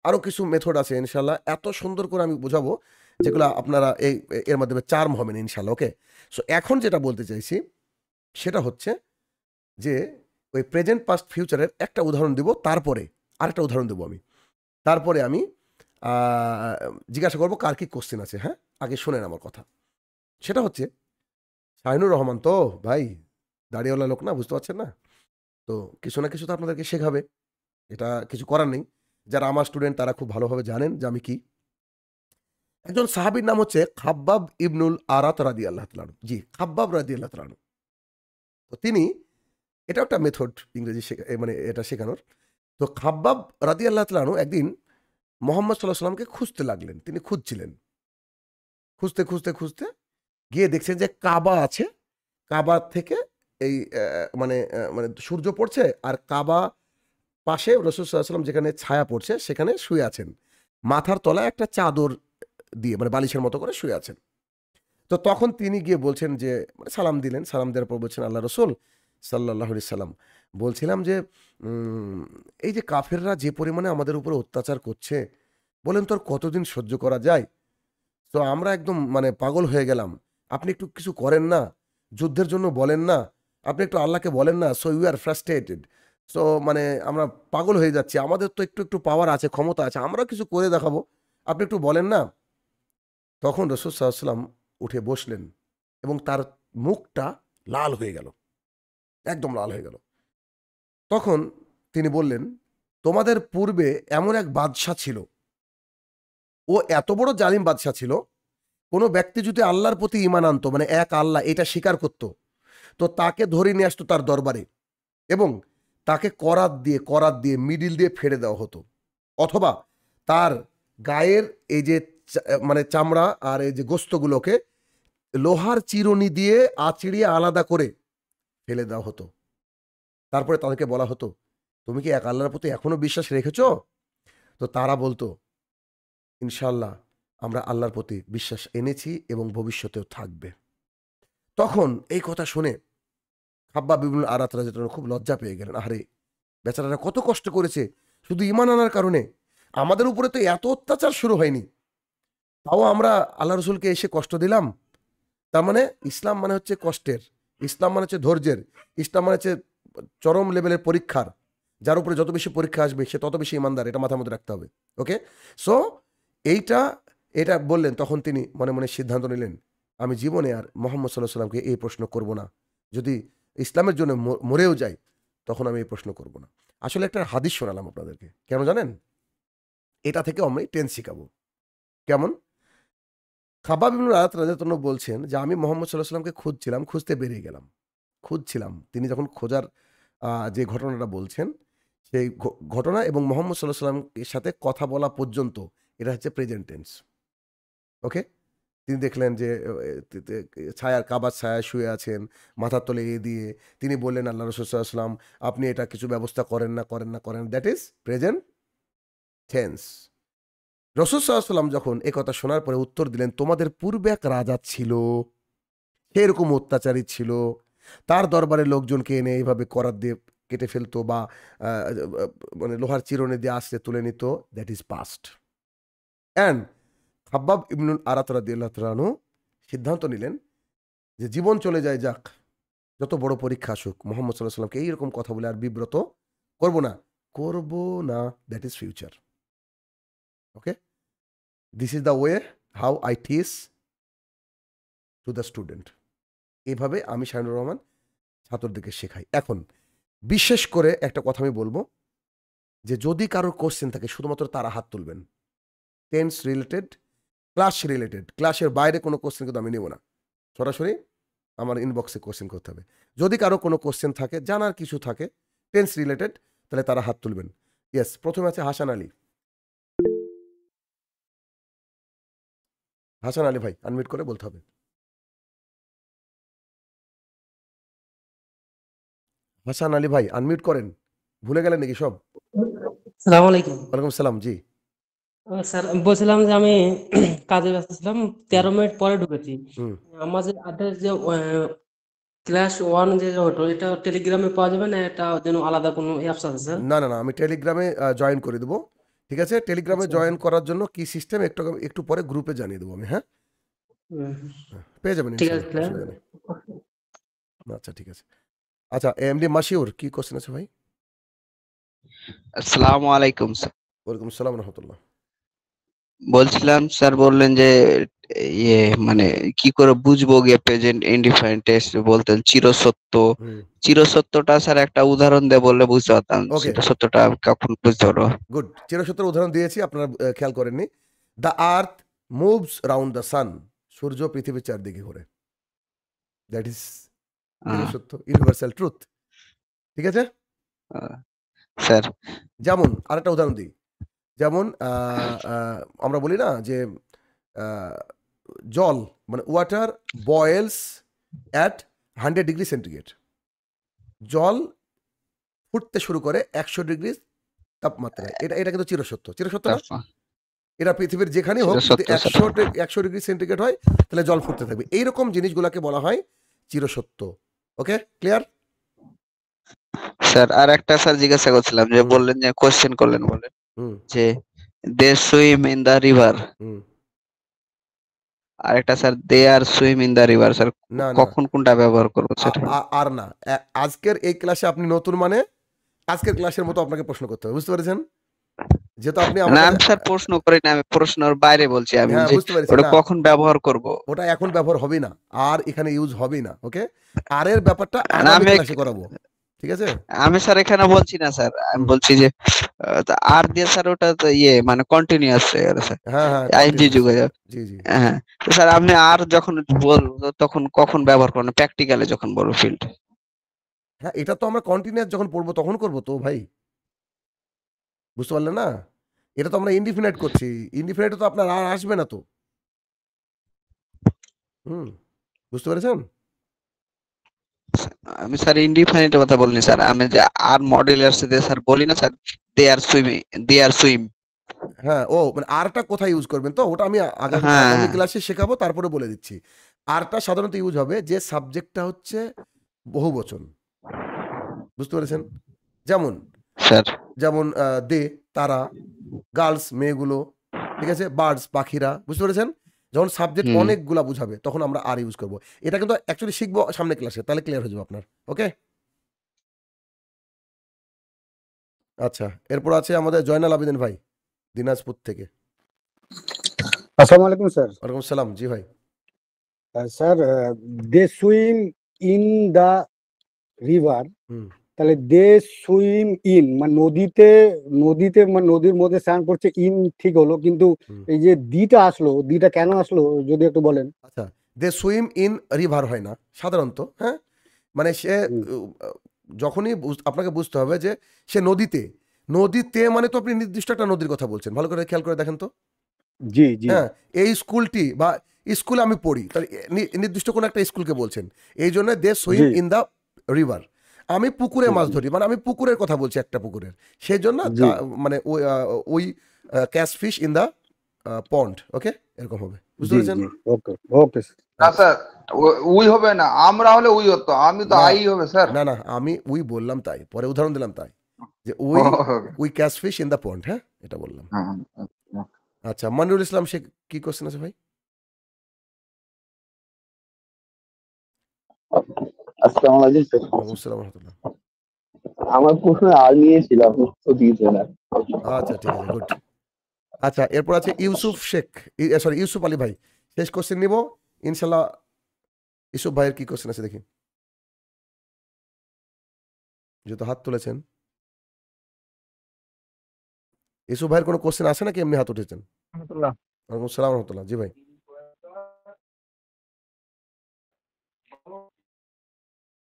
আরও কিছু মেথড আছে ইনশাল্লাহ, এত সুন্দর করে আমি বোঝাবো যেগুলো আপনারা এর মাধ্যমে চার্ম হবেন ইনশাল্লাহ। ওকে, সো এখন যেটা বলতে চাইছি সেটা হচ্ছে যে ওই প্রেজেন্ট পাস্ট ফিউচারের একটা উদাহরণ দিব, তারপরে আরেকটা উদাহরণ দেবো আমি, তারপরে আমি জিজ্ঞাসা করবো কার কি কোশ্চেন আছে। হ্যাঁ, আগে শোনেন আমার কথা। সেটা হচ্ছে, শাহিনুর রহমান তো ভাই দাড়িওয়ালা লোক না, বুঝতে পারছেন না, তো কিছু না কিছু তো আপনাদেরকে শেখাবে, এটা কিছু করার নেই। যারা আমার স্টুডেন্ট তারা খুব ভালোভাবে জানেন যে আমি কি। একজন সাহাবীর নাম হচ্ছে খাব্বাব ইবনুল আরাত রাদিয়াল্লাহু তাআলা আনহু। জি, খাব্বাব রাদিয়াল্লাহু তাআলা আনহু। তো তিনি, এটা একটা মেথড ইংরেজি মানে এটা শেখানোর। তো খাব্বাব রাদিয়াল্লাহু তাআলা আনহু একদিন মুহাম্মদ সাল্লাল্লাহু আলাইহি সাল্লামকে খুঁজতে লাগলেন, তিনি খুঁজছিলেন, খুঁজতে খুঁজতে খুঁজতে গিয়ে দেখছেন যে কাবা আছে, কাবা থেকে এই মানে মানে সূর্য পড়ছে, আর কাবা পাশে রাসূল সাল্লাল্লাহু আলাইহি ওয়াসাল্লাম যেখানে ছায়া পড়ছে সেখানে শুয়ে আছেন, মাথার তলায় একটা চাদর দিয়ে, মানে বালিশের মতো করে শুয়ে আছেন। তো তখন তিনি গিয়ে বলছেন যে, মানে সালাম দিলেন, সালাম দেওয়ার পর বলছেন, আল্লাহ রসুল সাল্লাল্লাহু আলাইহি সাল্লাম, বলছিলাম যে এই যে কাফেররা যে পরিমাণে আমাদের উপরে অত্যাচার করছে, বলেন তো আর কতদিন সহ্য করা যায়? তো আমরা একদম মানে পাগল হয়ে গেলাম, আপনি একটু কিছু করেন না, যুদ্ধের জন্য বলেন না, আপনি একটু আল্লাহকে বলেন না, so you are frustrated, so মানে আমরা পাগল হয়ে যাচ্ছি, আমাদের তো একটু একটু পাওয়ার আছে, ক্ষমতা আছে, আমরা কিছু করে দেখাবো, আপনি একটু বলেন না। তখন রাসূল সাল্লাল্লাহু আলাইহি ওয়াসাল্লাম উঠে বসলেন এবং তার মুখটা লাল হয়ে গেল, একদম লাল হয়ে গেল। তখন তিনি বললেন, তোমাদের পূর্বে এমন এক বাদশাহ ছিল, ও এত বড় জালিম বাদশাহ ছিল, কোনো ব্যক্তি যদি আল্লাহর প্রতি ঈমান আনতো, মানে এক আল্লাহ এটা স্বীকার করত, তো তাকে ধরে নিয়ে আসতো তার দরবারে এবং তাকে করাত দিয়ে মিডিল দিয়ে ফেড়ে দেওয়া হতো, অথবা তার গায়ের এই যে মানে চামড়া আর এই যে গোস্তগুলোকে লোহার চিরুনি দিয়ে আঁচড়িয়ে আলাদা করে ফেলে দেওয়া হতো। তারপরে তাদেরকে বলা হতো, তুমি কি এক আল্লাহর প্রতি এখনো বিশ্বাস রেখেছ? তো তারা বলতো, ইনশাল্লাহ আমরা আল্লাহর প্রতি বিশ্বাস এনেছি এবং ভবিষ্যতেও থাকবে। তখন এই কথা শুনে খাব্বাব ইবনুল আরাত রাদিয়াল্লাহু আনহু খুব লজ্জা পেয়ে গেলেন, আরে বেচারারা কত কষ্ট করেছে শুধু ঈমান আনার কারণে, আমাদের উপরে তো এত অত্যাচার শুরু হয়নি, তাও আমরা আল্লাহ রসুলকে এসে কষ্ট দিলাম। তার মানে ইসলাম মানে হচ্ছে কষ্টের, ইসলাম মানে হচ্ছে ধৈর্যের, ইসলাম মানে হচ্ছে চরম লেভেলের পরীক্ষার, যার উপরে যত বেশি পরীক্ষা আসবে সে তত বেশি ইমানদার, এটা মাথার মধ্যে রাখতে হবে। ওকে, সো এটা বললেন, তখন তিনি মনে মনে সিদ্ধান্ত নিলেন, আমি জীবনে আর মুহাম্মদ সাল্লাল্লাহু আলাইহি সাল্লামকে এই প্রশ্ন করব না, যদি ইসলামের জন্য মরেও যাই, তখন আমি এই প্রশ্ন করব না। আসলে একটা হাদিস শোনালাম আপনাদেরকে, কেন জানেন? এটা থেকে আমি টেন্স শিখাবো। কেমন? খাবাব ইবনুল আরাত রাদিয়াল্লাহু আনহু বলছেন যে আমি মুহাম্মদ সাল্লাল্লাহু আলাইহি ওয়াসাল্লামকে খুঁজছিলাম, খুঁজতে বেরিয়ে গেলাম। খুঁজছিলাম, তিনি যখন খোঁজার যে ঘটনাটা বলছেন, সেই ঘটনা এবং মুহাম্মদ সাল্লাল্লাহু আলাইহি ওয়াসাল্লামের সাথে কথা বলা পর্যন্ত এটা হচ্ছে প্রেজেন্ট টেন্স। ওকে? তিনি দেখলেন যে ছায়ার কাবার ছায়ায় শুয়ে আছেন, মাথার তলে দিয়ে তিনি বললেন আল্লাহ রাসূল সাল্লাল্লাহু আলাইহি ওয়াসাল্লাম আপনি এটা কিছু ব্যবস্থা করেন না, দ্যাট ইজ প্রেজেন্ট টেন্স। রাসূল সাল্লাল্লাহু আলাইহি ওয়াসাল্লাম যখন এই কথা শোনার পরে উত্তর দিলেন, তোমাদের পূর্বে এক রাজা ছিল, সে এরকম অত্যাচারী ছিল, তার দরবারে লোকজনকে এনে এইভাবে করাত দিয়ে কেটে ফেলতো বা মানে লোহার চিরুনি দিয়ে আসতে তুলে নিত, দ্যাট ইজ পাস্ট। অ্যান্ড খাব্বাব ইবনুল আরাত রাদিয়াল্লাহু তাআলা আনহু সিদ্ধান্ত নিলেন যে জীবন চলে যায় যাক, যত বড় পরীক্ষা আসুক, মুহাম্মদ সাল্লাল্লাহু আলাইহি ওয়াসাল্লামকে এইরকম কথা বলে আর বিব্রত করব না, that is future. Okay, this is the way how I teach to the student. এইভাবে আমি শাহিনুর রহমান ছাত্রদেরকে শেখাই। এখন বিশেষ করে একটা কথা আমি বলবো যে যদি কারোর কোশ্চেন থাকে শুধুমাত্র তারা হাত তুলবেন, টেন্স রিলেটেড, ক্লাস রিলেটেড, ক্লাসের বাইরে কোনো কোশ্চেন কিন্তু আমি নেব না, সরাসরি আমার ইনবক্সে কোশ্চেন করতে হবে। যদি কারো কোনো কোশ্চেন থাকে, জানার কিছু থাকে টেন্স রিলেটেড, তাহলে তারা হাত তুলবেন। ইয়েস, প্রথমে আছে হাসান আলী। হাসান আলী ভাই আনমিউট করে বলতে হবে। হাসান আলী ভাই আনমিউট করেন, ভুলে গেলেন নাকি সব? সালাম আলাইকুম। ওয়ালাইকুম সালাম। জি স্যার আমি বলছিলাম যে আমি কাজে ব্যস্ত ছিলাম, 13 মিনিট পরে ঢুকেছি। হুম আমার যে আদার্স যে ক্লাস 1 যে হতো, এটা টেলিগ্রামে পাওয়া যাবে না? এটা যেন আলাদা কোনো অ্যাপস আছে স্যার? না না না, আমি টেলিগ্রামে জয়েন করে দেবো। ঠিক আছে, টেলিগ্রামে আচ্ছা। জয়েন করার জন্য কি সিস্টেম একটু একটু পরে গ্রুপে জানিয়ে দেবো আমি। হ্যাঁ, হুম, পেয়ে যাবেন ঠিক আছে ইনশাল্লাহ, অসুবিধা নেই। আচ্ছা ঠিক আছে। আচ্ছা, এমডি মাসিউর কি কোশ্চেন আছে ভাই? আসসালামু আলাইকুম স্যার। ওয়ালাইকুম সালাম রহমতুল্লাহ। বলছিলাম স্যার বললেন যে ইয়ে মানে কি করে বুঝবো গিয়ে প্রেজেন্ট ইনডিফারেন্ট টেন্স বলতেন চিরসত্য। হুম চিরসত্যটা স্যার একটা উদাহরণ দিয়ে বললে বুঝতে পারতাম। ওকে, চিরসত্যটা কখন বুঝতে পারবো? গুড। চিরসত্যের উদাহরণ দিয়েছি, আপনারা খেয়াল করেননি। The earth moves round the sun, সূর্য পৃথিবীর চারদিকে ঘোরে, দ্যাট ইজ চিরসত্য, ইউনিভার্সাল ট্রুথ। ঠিক আছে স্যার। যেমন আরেকটা উদাহরণ দিই, যেমন আমরা বলি না যে জল মানে ওয়াটার বয়েলস অ্যাট 100 ডিগ্রি সেন্টিগ্রেড, জল ফুটতে শুরু করে 100 ডিগ্রি তাপমাত্রায়। এটা কিন্তু চিরসত্য, চিরসত্য না? এটা পৃথিবীর যেখানেই হোক যদি 100 ডিগ্রি সেন্টিগ্রেড হয় তাহলে জল ফুটতে থাকবে। এইরকম জিনিসগুলোকে বলা হয় চিরসত্য। ওকে, ক্লিয়ার? স্যার আর একটা স্যার জিজ্ঞাসা করছিলাম যে বললেন যে কোশ্চেন করলেন বলেন হুম যে they swim in the river, হুম আর একটা sir they are swim in the river. Sir না না, কখন কোনটা ব্যবহার করবো স্যার? আর না, আজকের এই ক্লাসে আপনি নতুন মানে আজকের ক্লাসের মতো আপনাকে প্রশ্ন করতে হবে, বুঝতে পেরেছেন? যেহেতু আপনি না আমার আমি স্যার প্রশ্ন করি না, আমি প্রশ্নের বাইরে বলছি। আমি হ্যাঁ যে বুঝতে পেরেছি, ওটা না কখন ব্যবহার করব? ওটা এখন ব্যবহার হবে না, আর এখানে ইউজ হবে না। ওকে, আর এর ব্যাপারটা না, আগামী আমি ক্লাসে করাবো, ঠিক আছে? আমি স্যার এখানে বলছি না স্যার, আমি হুম। বলছি যে তা আর দিয়ে স্যার ওটা তো ইয়ে মানে কন্টিনিউয়াস স্যার, হ্যাঁ হ্যাঁ আইএনজি continuous, যুগে। জি জি। হ্যাঁ তো স্যার আপনি আর যখন বলবো তখন কখন ব্যবহার করবেন? প্র্যাকটিক্যালে যখন বলবো ফিল্ড। হ্যাঁ, এটা তো আমরা কন্টিনিউয়াস যখন পড়বো তখন করবো তো ভাই, বুঝতে পারলেন না? এটা তো আমরা ইনডিফিনাইট করছি, ইনডিফিনাইটে তো আপনার আর আসবে না তো। হুম, বুঝতে পেরেছেন? আমি স্যার ইনডিফাইনিটের কথা বলিনি স্যার, আমি যে আর মডেলের সাথে স্যার বলি না sir they R swimming, they are swim. হ্যাঁ, ও মানে আরটা কোথায় ইউজ করবেন তো ওটা আমি আগামী হ্যাঁ ক্লাসে শেখাবো, তারপরে বলে দিচ্ছি। আরটা সাধারণত ইউজ হবে যে সাবজেক্টটা হচ্ছে বহুবচন, বুঝতে পেরেছেন? যেমন স্যার। যেমন দে তারা, গার্লস মেয়েগুলো, ঠিক আছে, বার্ডস পাখিরা, বুঝতে পেরেছেন? যখন সাবজেক্ট হুম। অনেকগুলা বুঝাবে তখন আমরা আর ইউজ করব। এটা কিন্তু অ্যাকচুয়ালি শিখবো সামনে ক্লাসে, তাহলে ক্লিয়ার হয়ে যাবে আপনার। ওকে, আচ্ছা, এরপর আছে আমাদের জয়নাল আবেদিন ভাই দিনাজপুর থেকে। আসসালামু আলাইকুম স্যার। ওয়ালাইকুম সালাম। জি ভাই। Sir they swim in the river, হুম তাহলে দে সুইম ইন, মানে নদীতে মানে নদীর মধ্যে স্নান করছে, ইন ঠিক হলো, কিন্তু হুম এই যে দিটা আসলো, দিটা কেন আসলো যদি একটু বলেন। আচ্ছা, দে সুইম ইন রিভার হয় না সাধারণত, হ্যাঁ, মানে সে হুম, যখনই আপনাকে বুঝতে হবে যে সে নদীতে, নদীতে মানে তো আপনি নির্দিষ্ট একটা নদীর কথা বলছেন, ভালো করে খেয়াল করে দেখেন তো। জি জি হ্যাঁ, এই স্কুলটি বা স্কুলে আমি পড়ি, তাহলে নির্দিষ্ট কোনো একটা স্কুলকে বলছেন, এই জন্য দে সুইম জি ইন দ্য রিভার। আমি পুকুরে জি মাছ জি ধরি, মানে আমি পুকুরের কথা বলছি, একটা পুকুরের, সেই জন্য জি মানে ওই catch fish in the pond, okay, এরকম হবে, বুঝতে জি পেরেছেন? জি ওকে ওকে না আচ্ছা, স্যার, উই হবে না, আমরা হলে উই হতো, আমি তো না আই হবে স্যার। না না, আমি উই বললাম তাই, পরে উদাহরণ দিলাম তাই, যে Okay. We catch fish in the পন্ড, হ্যাঁ, এটা বললাম। হুম, হুম, হুম। আচ্ছা, মনিরুল ইসলাম শেখ, কি কোশ্চেন আছে ভাই? আসসালামু আলাইকুম স্যার। ওয়ালাইকুম আসসালাম রহমতুল্লাহ। আমার প্রশ্ন আর নিয়েছিল, আপনি তো দিয়েছেন আর। আচ্ছা ঠিক আছে, গুড। আচ্ছা, এরপর আছে ইউসুফ শেখ, সরি ইউসুফ আলী ভাই, শেষ কোশ্চেন নিব ইনশাল্লাহ। ইউসুফ ভাইয়ের কি কোশ্চেন আছে দেখি, যেহেতু হাত তুলেছেন। ইউসুফ ভাইয়ের কোনো কোশ্চেন আছে নাকি এমনি হাত উঠেছেন? ওয়ালাইকুম আসসালাম রহমতুল্লাহ, জি ভাই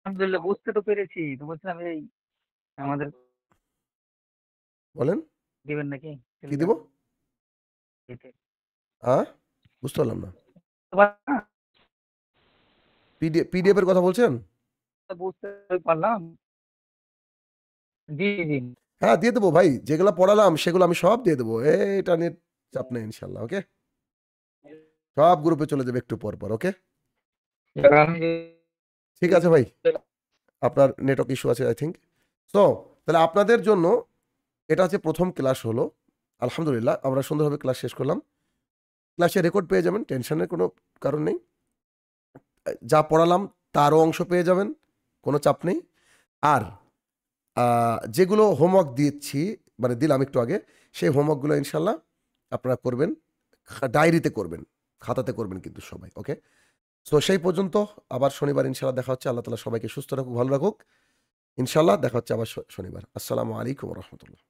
আলহামদুলিল্লাহ, বুঝতে তো পেরেছি। তো বলছিলাম এই আমাদের বলেন, দিবেন নাকি কি দিব? টেলিগ্রাম? বুঝতে পারলাম না, পিডিএফ এর কথা বলছেন? বুঝতে পারলাম। জি জি হ্যাঁ, দিয়ে দেবো ভাই, যেগুলো পড়ালাম সেগুলো আমি সব দিয়ে দেবো, এটা নিয়ে চাপ নেই ইনশাল্লাহ, ওকে, সব গ্রুপে চলে যাবে একটু পর পর, ওকে। আমি ঠিক আছে ভাই, আপনার নেটওয়ার্ক ইস্যু আছে আই থিঙ্ক। তো তাহলে আপনাদের জন্য এটা হচ্ছে প্রথম ক্লাস হলো, আলহামদুলিল্লাহ আমরা সুন্দরভাবে ক্লাস শেষ করলাম। ক্লাসে রেকর্ড পেয়ে যাবেন, টেনশনের কোনো কারণ নেই, যা পড়ালাম তারও অংশ পেয়ে যাবেন, কোনো চাপ নেই। আর যেগুলো হোমওয়ার্ক দিচ্ছি, মানে দিলাম একটু আগে, সেই হোমওয়ার্কগুলো ইনশাল্লাহ আপনারা করবেন, ডায়েরিতে করবেন, খাতাতে করবেন কিন্তু সবাই, ওকে। সো সেই পর্যন্ত আবার শনিবার ইনশাল্লাহ দেখা হচ্ছে। আল্লাহ তালা সবাইকে সুস্থ রাখুক, ভালো রাখুক, ইনশাল্লাহ দেখা হচ্ছে আবার শনিবার। আসসালামু আলাইকুম রহমতুল্লাহ।